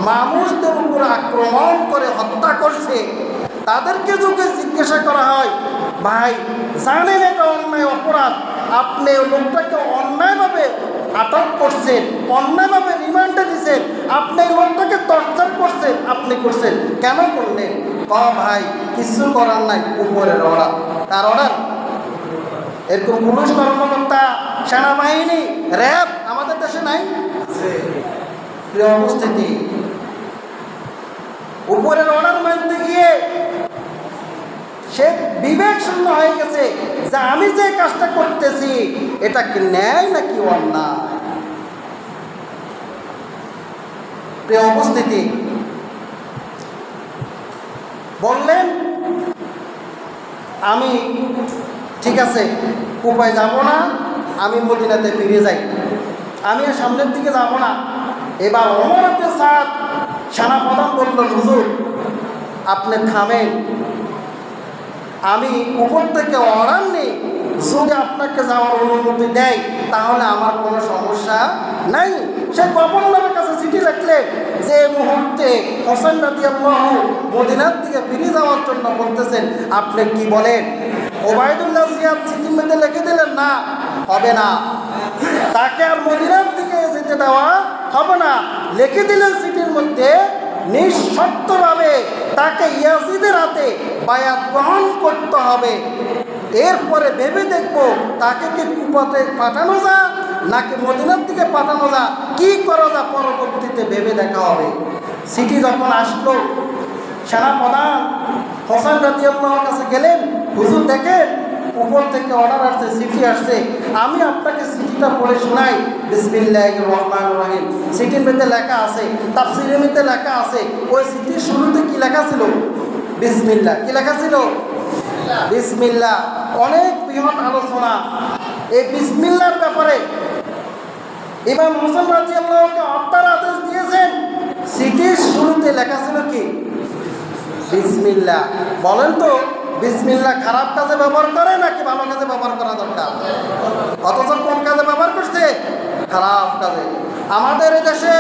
মানুষদের উপর আক্রমণ করে হত্যা করছে। তাদেরকে যদি জিজ্ঞাসা করা হয়, ভাই জানেন এটা অন্যায় অপরাধ, আপনি লোকটাকে অন্যায়ভাবে আটক করছেন, অন্যায়ভাবে রিমান্ডে দিচ্ছেন, আপনি লোকটাকে টর্চার করছেন, আপনি করছেন, কেন করলেন? ভাই কিছু করার নাই, উপরের অর্ডার। কার অর্ডার? এরকম পুলিশ কর্মকর্তা, সেনাবাহিনী, র্যাব আমাদের দেশে নাই? অবস্থিতি উপরের অর্ডার মানতে গিয়ে সে বিবেক শূন্য হয়ে গেছে যে আমি যে কাজটা করতেছি এটা কি ন্যায় নাকি অন্যায়। প্রিয় উপস্থিতি, বললেন আমি ঠিক আছে, কুফায় যাব না, আমি মদিনাতে ফিরে যাই, আমি আর সামনের দিকে যাব না। এবার ওমর ইবনে সাদ সেনাপ্রধান বলল, হুজুর আপনি থামেন, আমি উপর থেকে অর্ডার নেই, যদি আপনাকে যাওয়ার অনুমতি দেয় তাহলে আমার কোনো সমস্যা নাই। সে গভর্নরের কাছে চিঠি লিখলে যে মুহূর্তে হোসেন রাদিয়াল্লাহু মদিনার দিকে ফিরে যাওয়ার জন্য বলতেছেন, আপনি কি বলেন? ওবায়দুল্লাহ জিয়াদ চিঠির মধ্যে লিখে দিলেন, না হবে না, তাকে আর মদিনার দিকে যেতে দেওয়া হবে না। লিখে দিলেন চিঠির মধ্যে, নিঃশর্তভাবে তাকে ইয়াজিদের হাতে বায়াত গ্রহণ করতে হবে। এরপরে ভেবে দেখবো তাকে কি কুফাতে পাঠানো যা নাকি মদিনার দিকে পাঠানো যা, কি করা যা পরবর্তীতে ভেবে দেখা হবে। চিঠি যখন আসলো, সেনাপ্রধান হোসেন রাদিয়াল্লাহুর কাছে গেলেন, হুজুর দেখেন উপর থেকে অর্ডার আসছে, চিঠি আসছে, আমি আপনাকে চিঠিটা পড়ে শোনাই। বিসমিল্লাহির রহমানির রহিম। চিঠির মধ্যে লেখা আছে, তাফসীরের মধ্যে লেখা আছে, ওই চিঠির শুরুতে কি লেখা ছিল? বিসমিল্লাহ। কি লেখা ছিল? বিসমিল্লাহ। অনেক বৃহৎ আলোচনা এই বিসমিল্লাহর ব্যাপারে। ইমাম হোসেন রাদিয়াল্লাহুকে হত্যার আদেশ দিয়েছেন, চিঠির শুরুতে লেখা ছিল কি? বিসমিল্লাহ। বলেন তো, বিসমিল্লাহ খারাপ কাজে ব্যবহার করে নাকি ভালো কাজে ব্যবহার করা দরকার? অথচ কোন কাজে ব্যবহার করছে? খারাপ কাজে। আমাদের দেশে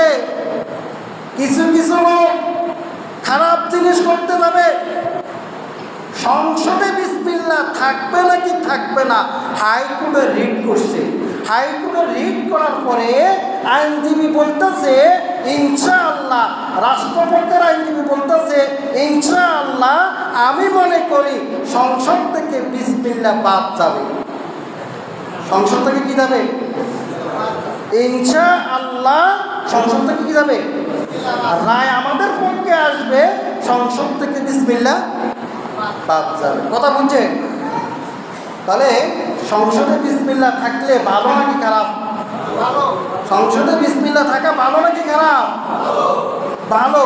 কিছু কিছু লোক খারাপ জিনিস করতে যাবে, সংসদে বিসমিল্লাহ থাকবে নাকি থাকবে না হাইকোর্টে রিট করছে। হাইকোর্টে রিট করার পরে আইনজীবী বলতেছে ইনশাআল্লাহ, রাষ্ট্রপক্ষের আইনজীবী বলতেছে ইনশাআল্লাহ আমি মনে করি সংসদ থেকে বিসমিল্লাহ বাদ যাবে। সংসদ থেকে কি যাবে? ইনশাআল্লাহ সংসদ থেকে কি যাবে? রায় আমাদের পক্ষে আসবে, সংসদ থেকে বিসমিল্লাহ বাদ যাবে। কথা বুঝছে? তাহলে সংসদে বিসমিল্লাহ থাকলে ভালো নাকি খারাপ? সংসদে বিসমিল্লাহ থাকা ভালো নাকি খারাপ? ভালো।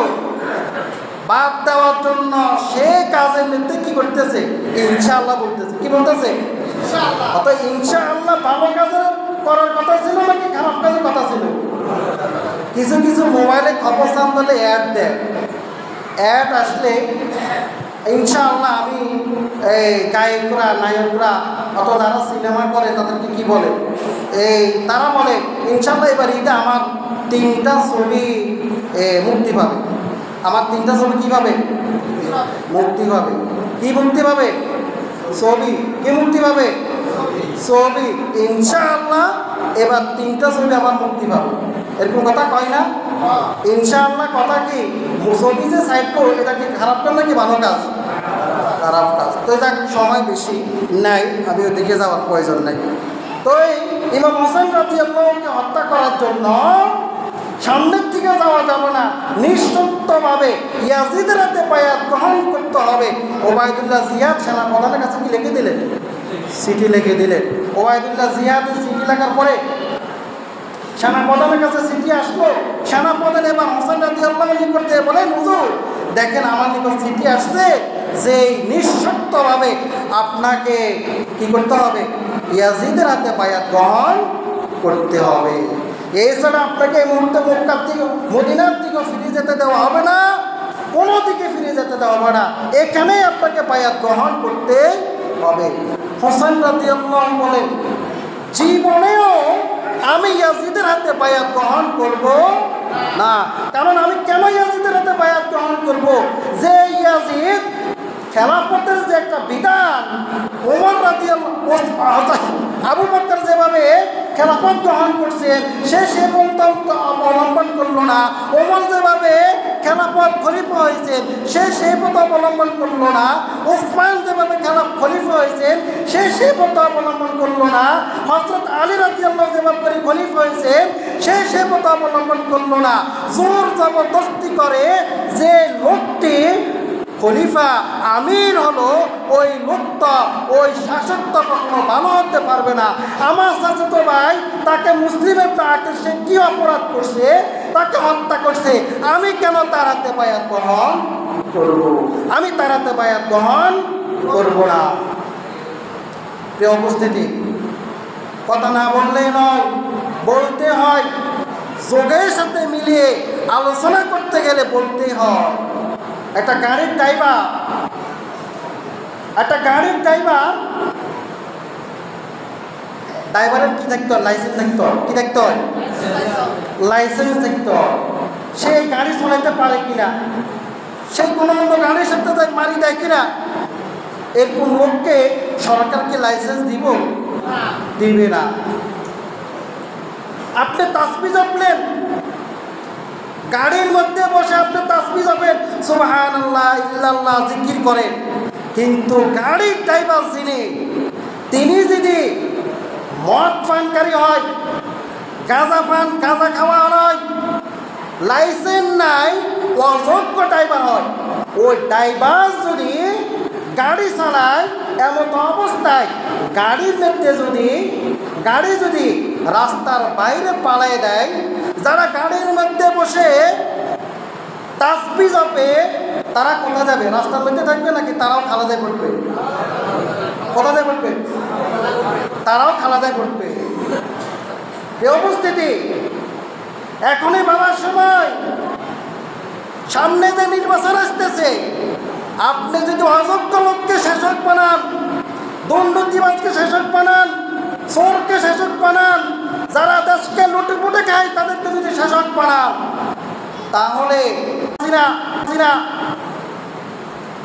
বাদ দেওয়ার জন্য সে কাজের মধ্যে কি করতেছে? ইনশাআল্লাহ বলতেছে। কি বলতেছে? অত ইনশাআল্লাহ ভালো কাজে করার কথা ছিল নাকি খারাপ কাজের কথা ছিল? কিছু কিছু মোবাইলে খবর সামনে অ্যাড দেয়, অ্যাড আসলে ইনশাআল্লাহ আমি এই গায়করা নায়করা অত যারা সিনেমা করে তাদেরকে কি বলে, এই তারা বলে ইনশাআল্লাহ এবার ঈদে আমার 3টা ছবি মুক্তি পাবে। আমার 3টা ছবি কী পাবে? মুক্তি পাবে। কি মুক্তি পাবে? ছবি। কি মুক্তি পাবে? ছবি। ইনশাআল্লাহ এবার 3টা ছবি আমার মুক্তি পাবে, এরকম কথা কয় না? ইনশাআল্লাহ কথা কি? ছবি যে সাইড করো, এটা কি খারাপ কাজ নাকি ভালো কাজ? খারাপ কাজ। তো এটা সময় বেশি নাই, আমি ওদিকে যাওয়ার প্রয়োজন নাই। তো এই ইমাম হোসেন রাদিয়াল্লাহুকে হত্যা করার জন্য সামনের দিকে যাওয়া যাবে না, নিঃশর্তভাবে ইয়াজিদের হাতে বায়াত গ্রহণ করতে হবে। ওবায়দুল্লাহ জিয়াদ সেনাপ্রধানের কাছে কি লিখে দিলেন? চিঠি লিখে দিলেন। ওবায়দুল্লাহ জিয়াদের চিঠি লেখার পরে সেনাপ্রধানের কাছে চিঠি আসলো। সেনাপ্রধান এবার হোসেন রাদিয়াল্লাহু নিকট দিয়ে বলেন, হুজুর দেখেন আমার নিকট চিঠি আসছে যে নিঃশর্তভাবে আপনাকে কি করতে হবে? ইয়াজিদের হাতে বায়াত গ্রহণ করতে হবে। এছাড়া আপনাকে এই মুহূর্তে মক্কার দিকে মদিনার দিকে ফিরে যেতে দেওয়া হবে না, কোনো দিকে ফিরে যেতে দেওয়া হবে না, এখানেই আপনাকে বায়াত গ্রহণ করতে হবে। হোসেন রাদিয়াল্লাহু বলেন, জীবনেও আমি ইয়াজিদের হাতে বায়াত গ্রহণ করব না। কারণ আমি কেন ইয়াজিদের হাতে বায়াত গ্রহণ করব? যে ইয়াজিদ খেলাফতের যে একটা বিধান, ওমর রাদিয়াল্লাহু আবু বকর যেভাবে খেলাফত গ্রহণ করছেন সে পন্থা অবলম্বন করলো না। ওমর যেভাবে খেলাফত খলিফা হয়েছেন সেই পথ অবলম্বন করলো না। উসমান যেভাবে খলিফা হয়েছেন সেই পথ অবলম্বন করলো না। হযরত আলী রাদিয়াল্লাহু যেভাবে খলিফা হয়েছেন সেই পথ অবলম্বন করলো না। জোর জবরদস্তি করে যে লোকটি খলিফা আমির হলো, ওই লোকটা ওই শাসকটা কখনো ভালো হতে পারবে না। আমার চাচাতো ভাই তাকে মুসলিমের তাকে সে কি অপরাধ করছে, তাকে হত্যা করছে, আমি কেন তার হাতে বায়াত গ্রহণ করব? আমি তার হাতে বায়াত গ্রহণ করব না। প্রিয় উপস্থিতি, কথা না বললেই নয়, বলতে হয়। যোগের সাথে মিলিয়ে আলোচনা করতে গেলে বলতেই হয়। একটা গাড়ির ড্রাইভার ড্রাইভারের কি থাকতে হয়? লাইসেন্স থাকতে হয়। কি থাকতে হয়? লাইসেন্স থাকতে হয়। সে গাড়ি চালাইতে পারে কিনা, সে কোনো অন্য গাড়ির সাথে মারি দেয় কিনা, এরকম লোককে সরকার কি লাইসেন্স দিবে না। আপনি তাসবিহ জপলেন, গাড়ির মধ্যে বসে আপনি তাসবিহ জপেন, সুবহানাল্লাহ ইল্লাল্লাহ জিকির করেন, কিন্তু গাড়ির ড্রাইভার তিনি যদি মদ পানকারী হয়, গাঁজা খাওয়া হয়, লাইসেন্স নাই, অযোগ্য ড্রাইভার হয়, ওই ড্রাইভার যদি গাড়ি চালায় এমন অবস্থায় গাড়ি যদি রাস্তার বাইরে পালাই দেয়, যারা গাড়ির মধ্যে বসে তাসবিহ জপে তারা কোথা যাবে? রাস্তার মধ্যে থাকবে নাকি তারাও খালাদায় পড়বে? কোথায় পড়বে? তারাও খালাদায় পড়বে। এই উপস্থিতি, এখনই ভাবার সময়। সামনে যে নির্বাচন আসতেছে, আপনি যদি অযোগ্য লোককে শাসক বানান, দুর্নীতিবাজকে শাসক বানান, চোরকে শাসক বানান, যারা দেশকে লুটে খায় তাদেরকে যদি শাসক বানান, তাহলে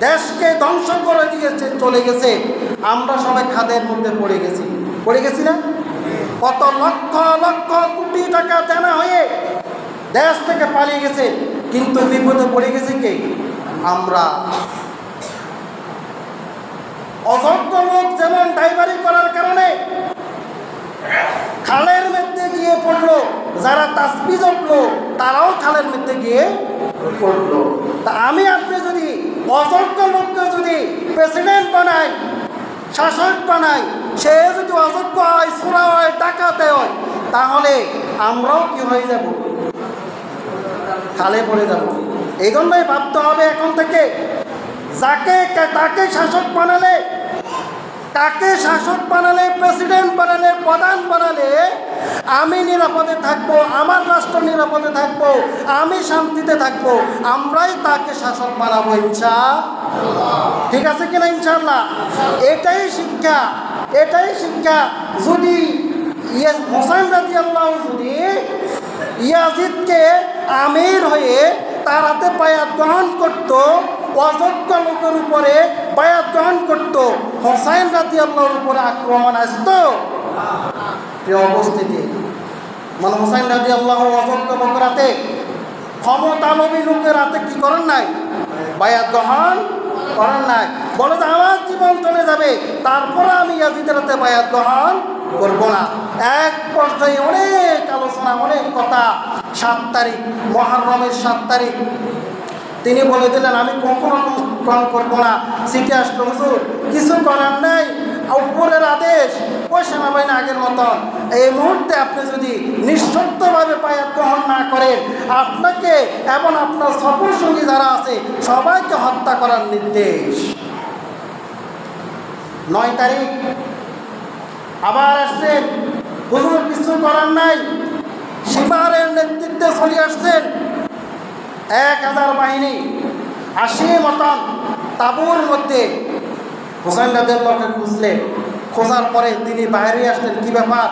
দেশকে ধ্বংস করে দিয়েছে, চলে গেছে। আমরা সবাই খাদের মধ্যে পড়ে গেছি না? কত লক্ষ লক্ষ কোটি টাকা দেনা হয়ে দেশ থেকে পালিয়ে গেছে, কিন্তু বিপদে পড়ে গেছে কে? আমরা। অযোগ্য লোক যেমন ড্রাইভারি করার কারণে খালের মধ্যে গিয়ে পড়লো, যারা তাসবিহ জপলো তারাও খালের মধ্যে গিয়ে পড়লো। তা আমি আপনি যদি অযোগ্য লোককে যদি প্রেসিডেন্ট বানাই, শাসক বানাই, সে যদি অযোগ্য হয়, চোরা হয়, ডাকাতে হয়, তাহলে আমরাও কি হয়ে যাব? খালে পড়ে যাব। এই জন্যই ভাবতে হবে এখন থেকে, তাকে শাসক বানালে, প্রেসিডেন্ট বানালে, প্রধান বানালে আমি নিরাপদে থাকবো, আমার রাষ্ট্র নিরাপদে থাকবো, আমি শান্তিতে থাকবো, আমরাই তাকে শাসক বানাবো ইনশাআল্লাহ। ঠিক আছে কিনা? ইনশাআল্লাহ। এটাই শিক্ষা। যদি হোসেন রাদিয়াল্লাহু যদি ইয়াজিদকে আমির হয়ে তার হাতে বায়াত গ্রহণ করত, অযোগ্য লোকের উপরে বায়াত গ্রহণ করত, হোসেন রাদিয়াল্লাহুর উপরে আক্রমণ আসতো? প্রিয় উপস্থিতি, মানে হোসেন রাদিয়াল্লাহু অযোগ্য লোকের হাতে, ক্ষমতালোভী লোকের হাতে কি করেন নাই? বায়াত গ্রহণ করেন নাই। বলে যে আমার জীবন চলে যাবে, তারপরে আমি ইয়াজিদের হাতে বায়াত গ্রহণ করবো না। এক পর্যায়ে অনেক আলোচনা, অনেক কথা, 7 তারিখ মুহররমের 7 তারিখ তিনি বলে দিলেন আমি কখনো গ্রহণ করবো না। চিঠি আসলো, হুজুর কিছু করার নাই, উপরের আদেশ, ওই সেনাবাহিনী আগের মতন। এই মুহূর্তে আপনি যদি নিঃশর্তভাবে বায়াত গ্রহণ না করেন, আপনাকে এবং আপনার সফর সঙ্গী যারা আছে সবাইকে হত্যা করার নির্দেশ। 9 তারিখ আবার আসছেন, হুজুর কিছু করার নাই, সীমারের নেতৃত্বে চলে আসছেন 1000 বাহিনী, 80 মতন তাঁবুর মধ্যে হোসেন রাদিয়াল্লাহুকে খুঁজলেন। খোঁজার পরে তিনি বাইরে আসলেন। কি ব্যাপার?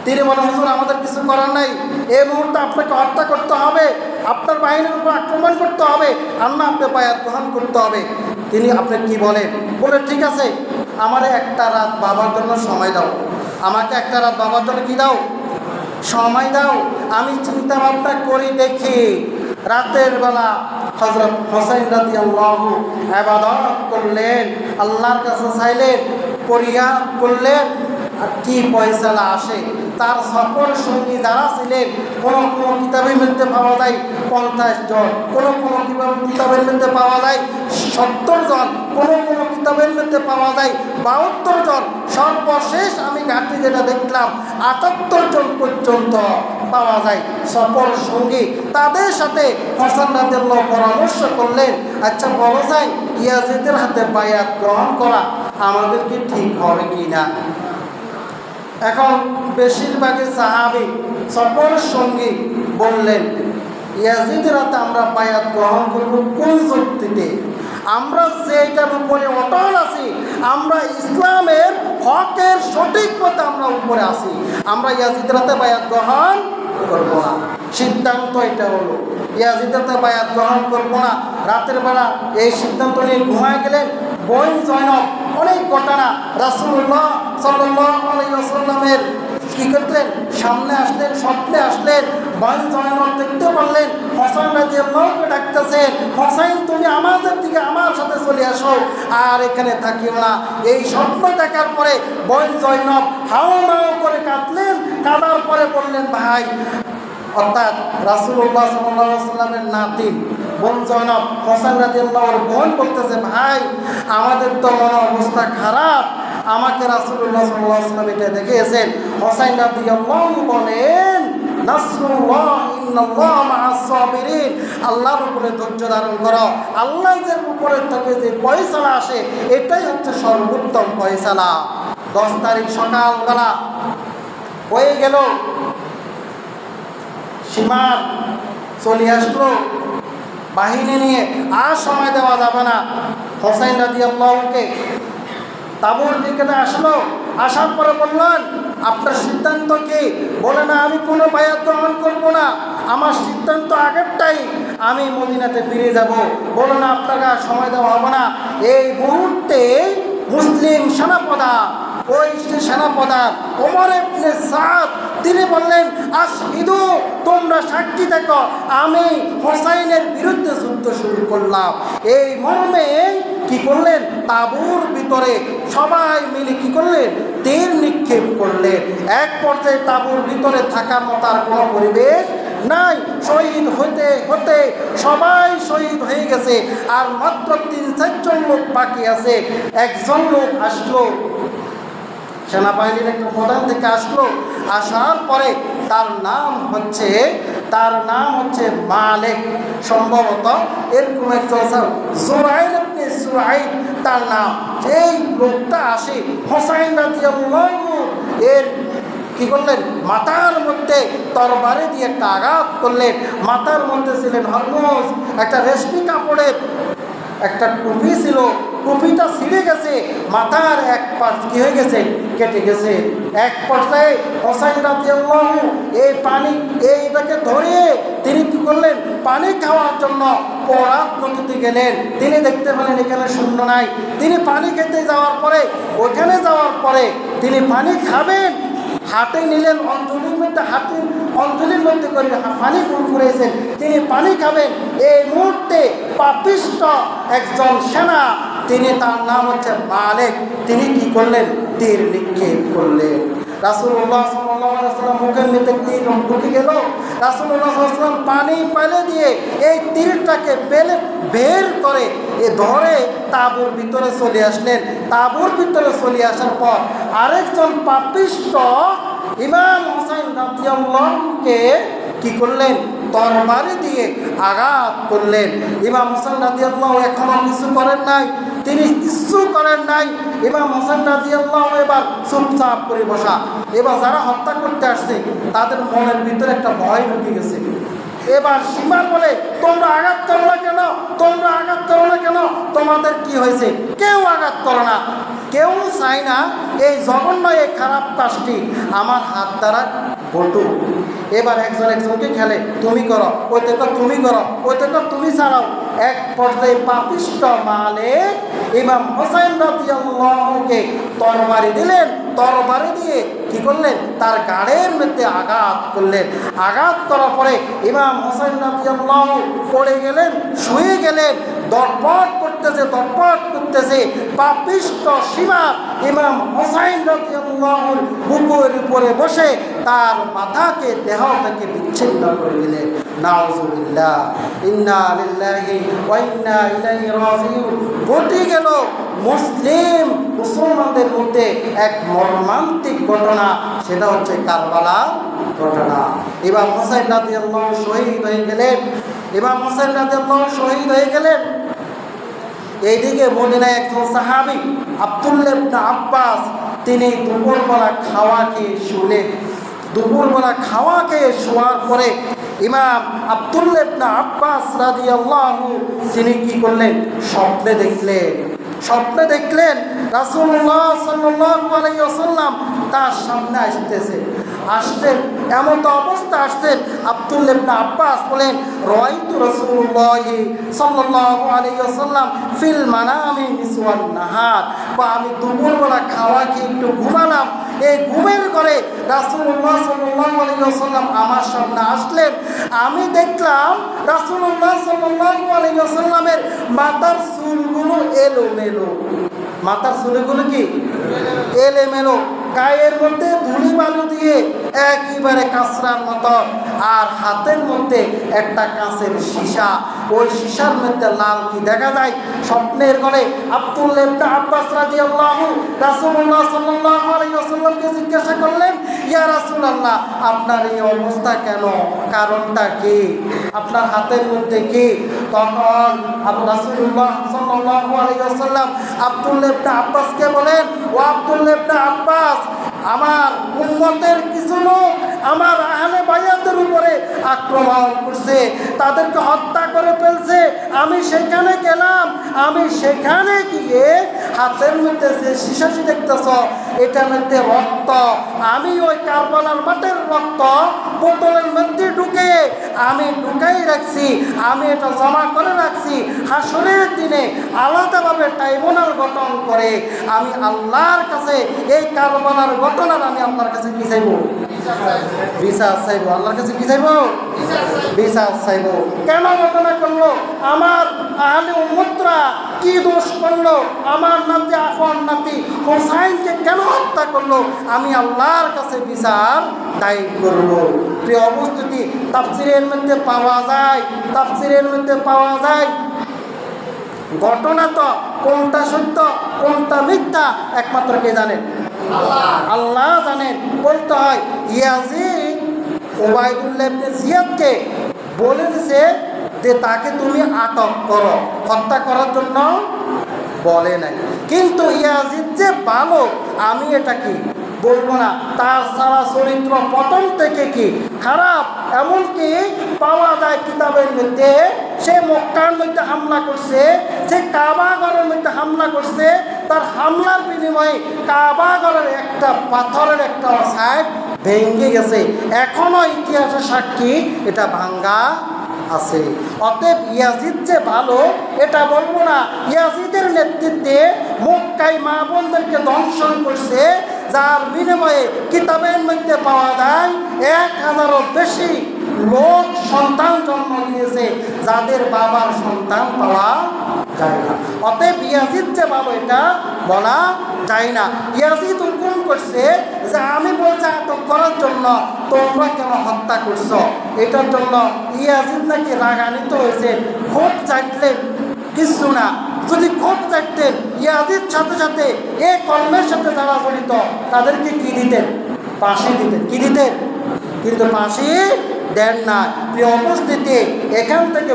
তিনি বলেন, হুজুর আমাদের কিছু করার নাই, এই মুহূর্তে আপনাকে হত্যা করতে হবে, আপনার বাহিনীর উপর আক্রমণ করতে হবে, আল্লাহ আপনি বায়াত গ্রহণ করতে হবে। তিনি আপনি কি বলেন? বলে ঠিক আছে, আমারে একটা রাত বাবার জন্য সময় দাও, আমাকে একটা রাত বাবার জন্য কি দাও? সময় দাও, আমি চিন্তা ভাবনা করি দেখি। রাতের বেলা হযরত হোসেন রাদিয়াল্লাহু ইবাদত করলেন, আল্লাহর কাছে চাইলেন, ফরিয়াদ করলেন, আর কি ফয়সালা আসে। তার সফর সঙ্গী যারা ছিলেন, কোনো কিতাবের মধ্যে পাওয়া যায় 50 জন, কোনো কিতাবের মধ্যে পাওয়া যায় 70 জন, কোনো কিতাবের মধ্যে পাওয়া যায় 72 জন, সর্বশেষ আমি ঘাটতি যেটা দেখলাম 78 জন পর্যন্ত পাওয়া যায় সফর সঙ্গী। তাদের সাথে হোসেন রাদিয়াল্লাহু পরামর্শ করলেন, আচ্ছা বলা যায় ইয়াজিদের হাতে বায়াত গ্রহণ করা আমাদের কি ঠিক হবে কি না? এখন বেশিরভাগই সাহাবী সফর সঙ্গী বললেন, ইয়াজিদের হাতে আমরা বায়াত গ্রহণ করব কোন যুক্তিতে? আমরা যেটার উপরে অটল আছি, আমরা ইসলামের হকের সঠিক পথে আমরা উপরে আছি, আমরা ইয়াজিদের হাতে বায়াত গ্রহণ করবো না। সিদ্ধান্ত এটা হলো, ইয়াজিদের হাতে বায়াত গ্রহণ করবো না। রাতের বেলা এই সিদ্ধান্ত নিয়ে ঘুমায় গেলেন। বোন জয়নব অনেক ঘটনা, রাসূলুল্লাহ সাল্লাল্লাহু আলাইহি ওয়াসাল্লামের কি করলেন, সামনে আসলেন, স্বপ্নে আসলেন। বোন জয়নব দেখতে পারলেন হোসেন রাদিয়াল্লাহুকে ডাকতেছেন, হোসেন তুমি আমাদের দিকে আমার সাথে চলে আসো, আর এখানে থাকিও না। এই স্বপ্ন দেখার পরে বোন জয়নব হাও মাও করে কাঁদলেন। কাঁদার পরে বললেন, ভাই, অর্থাৎ রাসূলুল্লাহ সাল্লাল্লাহু আলাইহি ওয়াসাল্লামের নাতি বোন জয়নব হোসেন রাদিয়াল্লাহুর বোন বলতেছে, ভাই আমাদের তো মন অবস্থা খারাপ, আমাকে রাসূলুল্লাহ সাল্লাল্লাহু আলাইহি ওয়াসাল্লাম এটা দেখিয়েছেন। হোসেন রাদিয়াল্লাহু বলেন, নাসরুল্লাহ ইন্নাল্লাহ মা'আস সাবিরিন, আল্লাহর উপরে ধৈর্য ধারণ করো, আল্লাহর উপরে থেকে যে ফয়সালা আসে এটাই হচ্ছে সর্বোত্তম ফয়সালা। 10 তারিখ সকালবেলা হয়ে গেল, সীমার চলে আসলো বাহিনী নিয়ে, আর সময় দেওয়া যাবে না। হোসেন রাদিয়াল্লাহুকে তাবুর দিকে আসলো, আসার পরে বললেন, আপনার সিদ্ধান্ত কি? বলে না, আমি কোনো বায়াত গ্রহণ করবো না, আমার সিদ্ধান্ত আগেরটাই, আমি মদিনাতে ফিরে যাব। বলে না, আপনাকে আর সময় দেওয়া হবে না। এই মুহূর্তে মুসলিম সেনাপ্রধান, ওই সেনাপ্রধান ওমর ইবনে সাদ, তিনি বললেন, আশহিদু, তোমরা সাক্ষী দেখো, আমি হোসাইনের বিরুদ্ধে যুদ্ধ শুরু করলাম। এই মর্মে কি করলেন, তাঁবুর ভিতরে সবাই মিলে কি করলেন, তীর নিক্ষেপ করলেন। এক পর্যায়ে তাঁবুর ভিতরে থাকার মতো আর কোনো পরিবেশ নাই, শহীদ হতে হতে সবাই শহীদ হয়ে গেছে, আর মাত্র 3-4 জন লোক বাকি আছে। একজন লোক আসলো, সেনাবাহিনীর একটা প্রধান থেকে আসলো, আসার পরে তার নাম হচ্ছে মালিক, সম্ভবত এরকম একজন জুরাইর ইবনে সুরাইদ তার নাম। এই লোকটা আসে, হোসাইন রাদিয়াল্লাহু এর কি করলেন, মাথার মধ্যে তরবারি দিয়ে একটা আঘাত করলেন। মাথার মধ্যে ছিলেন হরমুজ, একটা রেশমি কাপড়ের একটা টুপি ছিল, টুপিটা ছিঁড়ে গেছে, মাথার এক পাশ কি হয়ে গেছে, কেটে গেছে। এক পর্যায়ে হোসাইন রাদিয়াল্লাহু এইটাকে ধরে তিনি কি করলেন, পানি খাওয়ার জন্য পরাত নদীতে গেলেন। তিনি দেখতে পেলেন এখানে শূন্য নাই। তিনি পানি খেতে যাওয়ার পরে তিনি পানি খাবেন, হাতে নিলেন, অঞ্জলির মধ্যে করে পানি করেছেন, তিনি পানি খাবেন। এই মুহূর্তে পাপিষ্ট একজন সেনা, তিনি, তার নাম হচ্ছে মালিক, তিনি কি করলেন, তীর নিক্ষেপ করলেন। রাসূলুল্লাহ সাল্লাল্লাহু আলাইহি ওয়াসাল্লাম মুখের মধ্যে তীর ঢুকে গেল। রাসূলুল্লাহ সাল্লাল্লাহু আলাইহি ওয়াসাল্লাম পানি ফেলে দিয়ে এই তীরটাকে বের করে ধরে তাঁবুর ভিতরে চলে আসলেন। তাঁবুর ভিতরে চলে আসার পর আরেকজন পাপিষ্ট ইমাম হোসেন রাদিয়াল্লাহুকে কি করলেন, তরবারি দিয়ে আঘাত করলেন। ইমাম হোসেন রাদিয়াল্লাহু এখনো কিছু করেন নাই, ইমাম হোসেন রাদিয়াল্লাহু এবার চুপচাপ করে বসা। এবার যারা হত্যা করতে আসছে তাদের মনের ভিতরে একটা ভয় ঢুকে গেছে। এবার সীমার বলে, তোমরা আঘাত করো না কেন, তোমাদের কি হয়েছে? কেউ আঘাত করো না, কেউ চায় না এই জঘন্য এই খারাপ কাজটি আমার হাত দ্বারা ঘটুক। এবার একজনকে খেলে, তুমি করো, ওইটা তুমি করো, ওইটা তুমি ছাড়াও। এক পর্যায়ে পাপিষ্ট মালিক ইমাম হোসেন রাদিয়াল্লাহুকে তরবারি দিলেন। তরবারি দিয়ে কি করলেন, তার গাড়ের মধ্যে আঘাত করলেন। আঘাত করার পরে ইমাম হোসেন রাদিয়াল্লাহু পড়ে গেলেন, শুয়ে গেলেন। দরপট করতেছে পাপিষ্ট সীমা ইমাম হোসেন রাদিয়াল্লাহুর বুকের উপরে বসে তার মাথাকে দেহ থেকে বিচ্ছিন্ন করে দিলেন। নাউযুবিল্লাহ, ইন্না লিল্লাহি ওয়া ইন্না ইলাইহি রাজিউন। ঘটে গেল মুসলমানদের মধ্যে এক মর্মান্তিক ঘটনা, সেটা হচ্ছে কারবালার ঘটনা। ইমাম হোসেন রাদিয়াল্লাহু শহীদ হয়ে গেলেন। এইদিকে মদিনায় একজন সাহাবী আব্দুল্লাহ ইবনে আব্বাস, তিনি দুপুরবেলা খাওয়া খেয়ে শুলেন। দুপুরবেলা খাওয়া খেয়ে শোয়ার পরে ইমাম আব্দুল্লাহ ইবনে আব্বাস রাদিয়াল্লাহু তিনি কি করলেন? স্বপ্নে দেখলেন রাসূলুল্লাহ সাল্লাল্লাহু আলাইহি ওয়াসাল্লাম তার সামনে আসতেন। এমন তো অবস্থা আসতেন, আব্দুল্লাহ ইবনে আব্বাস বলেন, রাআইতু রাসূলুল্লাহ সাল্লাল্লাহু আলাইহি ওয়াসাল্লাম ফিল মানামি নিসওয়ান নাহার। বা আমি দুপুরবেলা খাওয়া খেয়ে একটু ঘুমালাম, এই ঘুমের ঘরে রাসূলুল্লাহ সাল্লাল্লাহু আলাইহি ওয়াসাল্লাম আমার সামনে আসলেন। আমি দেখলাম রাসূলুল্লাহ সাল্লাল্লাহু আলাইহি ওয়াসাল্লামের মাথার চুলগুলো এলোমেলো। মাথার চুলগুলো কি এলোমেলো, গায়ের মধ্যে ধুলি বালু দিয়ে একেবারে কাঁচরার মতো, আর হাতের মধ্যে একটা কাঁচের সীসা, ওই সীসার মধ্যে লাল কি দেখা যায়? স্বপ্নের ঘরে আব্দুল্লাহ ইবনে আব্বাস রাদিয়াল্লাহু রাসূলুল্লাহ সাল্লাল্লাহু আলাইহি ওয়াসাল্লামকে জিজ্ঞাসা করলেন, ইয়া রাসূলুল্লাহ, আপনার এই অবস্থা কেন? কারণটা কি? আপনার হাতের মধ্যে কি? তখন রাসূলুল্লাহ সাল্লাল্লাহু আলাইহি ওয়াসাল্লাম আব্দুল্লাহ ইবনে আব্বাসকে বলেন, ও আব্দুল্লাহ ইবনে আব্বাস, আমার উম্মতের কিছু লোক আমার আহলে বায়াতের উপরে আক্রমণ করছে, তাদেরকে হত্যা করে ফেলছে। আমি সেখানে গেলাম, আমি সেখানে গিয়ে হাতের মধ্যে যে শিশাটি দেখতেছ, এটার মধ্যে রক্ত, আমি ওই কারবালার মাঠের রক্ত বোতলের মধ্যে আমি ঢুকাই রাখছি, আমি এটা জমা করে রাখছি। হাসরের দিনে আলাদাভাবে ট্রাইব্যুনাল গঠন করে আমি আল্লাহর কাছে এই কারবালার ঘটনার আমি আল্লাহর কাছে কি চাইব? বিচার চাইব। আল্লাহর কাছে কি চাইব? বিচার চাইব। কেন ঘটনা করলো? আমার আহলে উম্মতরা কি দোষ করলো? আমার নাতি আফন নাতি হোসাইনকে কেন হত্যা করলো? আমি আল্লাহর কাছে বিচার দায়ী করব। প্রিয় উপস্থিতি, তাফসীরের মধ্যে পাওয়া যায় ঘটনা তো কোনটা সত্য কোনটা মিথ্যা একমাত্র কে জানেন? আল্লাহ জানেন। বলতে হয় ইয়াজিদ ওবায়দুল্লাহ ইবনে জিয়াদকে বলে দিছে যে তাকে তুমি আটক করো, হত্যা করার জন্য বলে নাই। কিন্তু ইয়াজিদ যে ভালো আমি এটা কি বলবো না, তার সারা চরিত্র প্রথম থেকে কি খারাপ। এমনকি পাওয়া যায় কিতাবের মধ্যে সে মক্কার মধ্যে হামলা করছে, সে কাবাগরের মধ্যে হামলা করছে, তার হামলার বিনিময়ে কাবাগরের একটা পাথরের একটা সাইড ভেঙে গেছে। এখনো ইতিহাসের সাক্ষী এটা ভাঙ্গা আছে। অতএব ইয়াজিদ যে ভালো এটা বলবো না। ইয়াজিদের নেতৃত্বে মক্কায় মা বোনদেরকে দংশন করছে, যার বিনিময়ে কিতাবের মধ্যে পাওয়া যায় 1000-এরও বেশি লোক সন্তান জন্ম দিয়েছে, যাদের বাবার সন্তান পাওয়া যায় না। অতএব ইয়াজিদ যে ভালো এটা বলা যায় না। ইয়াজিদ হুকুম করছে যে আমি বলছি আটক করার জন্য, তোমরা কেন হত্যা করছো? এটার জন্য ইয়াজিদ নাকি রাগান্বিত হয়েছে, ক্ষোভ চাইলেন। কিছু না, যদি ক্ষোভ চাইতেন ইয়াজিদ সাথে সাথে এই কর্মের সাথে যারা জড়িত তাদেরকে কি দিতেন? ফাঁসি দিতেন। কি দিতেন? কিন্তু ফাঁসি দেন না। প্রিয় উপস্থিতি, এখান থেকে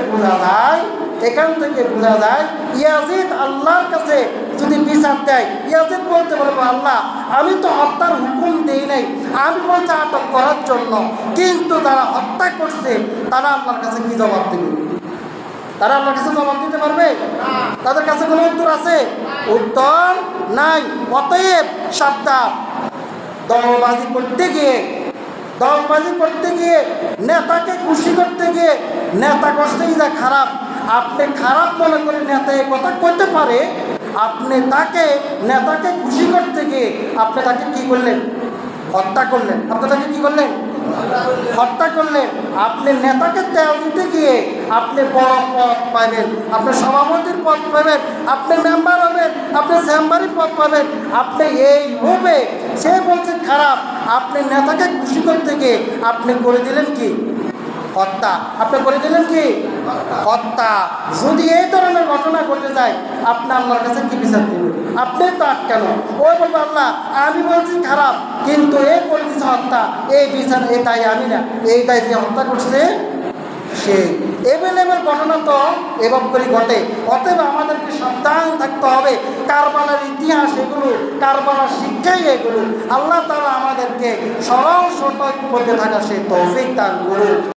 বোঝা যায় ইয়াজিদ আল্লাহর কাছে যদি বিচার দেয়, ইয়াজিদ বলতে পারবো আল্লাহ আমি তো হত্যার হুকুম দেই নাই, আমি বলছি আটক করার জন্য, কিন্তু যারা হত্যা করছে তারা আল্লাহর কাছে কি জবাব দেবে? তারা আল্লাহর কাছে জবাব দিতে পারবে? তাদের কাছে কোনো উত্তর আছে? উত্তর নাই। অতএব সাবধান, দলবাজি করতে গিয়ে নেতাকে খুশি করতে গিয়ে, নেতা করতেই যা খারাপ, আপনি খারাপ মনে করে নেতা এ কথা করতে পারে, আপনি নেতাকে খুশি করতে গিয়ে আপনি তাকে কি করলেন? হত্যা করলেন। আপনি তাকে কি করলেন? হত্যা করলেন। আপনি নেতাকে তেল দিতে গিয়ে আপনি বড় পদ পাবেন, আপনি সভাপতির পদ পাবেন, আপনি মেম্বার হবেন, আপনি চেম্বারের পদ পাবেন। আপনি এই লোভে, সে বলছে খারাপ, আপনি নেতাকে খুশি করতে গিয়ে আপনি করে দিলেন কি? হত্যা। আপনি করে দিলেন কি? হত্যা। যদি এই ধরনের ঘটনা ঘটে যায় আপনি আল্লাহর কাছে কি বিচার দেবেন? আপনি তো আটকানো। ওই বলবো আল্লাহ আমি বলছি খারাপ, কিন্তু এই করে দিচ্ছে হত্যা, এই বিচার এই দায় আমি না, এই দায় যে হত্যা করছে সে। এভেলেবেল ঘটনা তো এভাব করে ঘটে। অতএব আমাদেরকে সাবধান থাকতে হবে। কারবালার ইতিহাস এগুলো, কারবালার শিক্ষাই এগুলো। আল্লাহ তাআলা আমাদেরকে সরল সঠিক পথে থাকা সে তৌফিক দান করুন।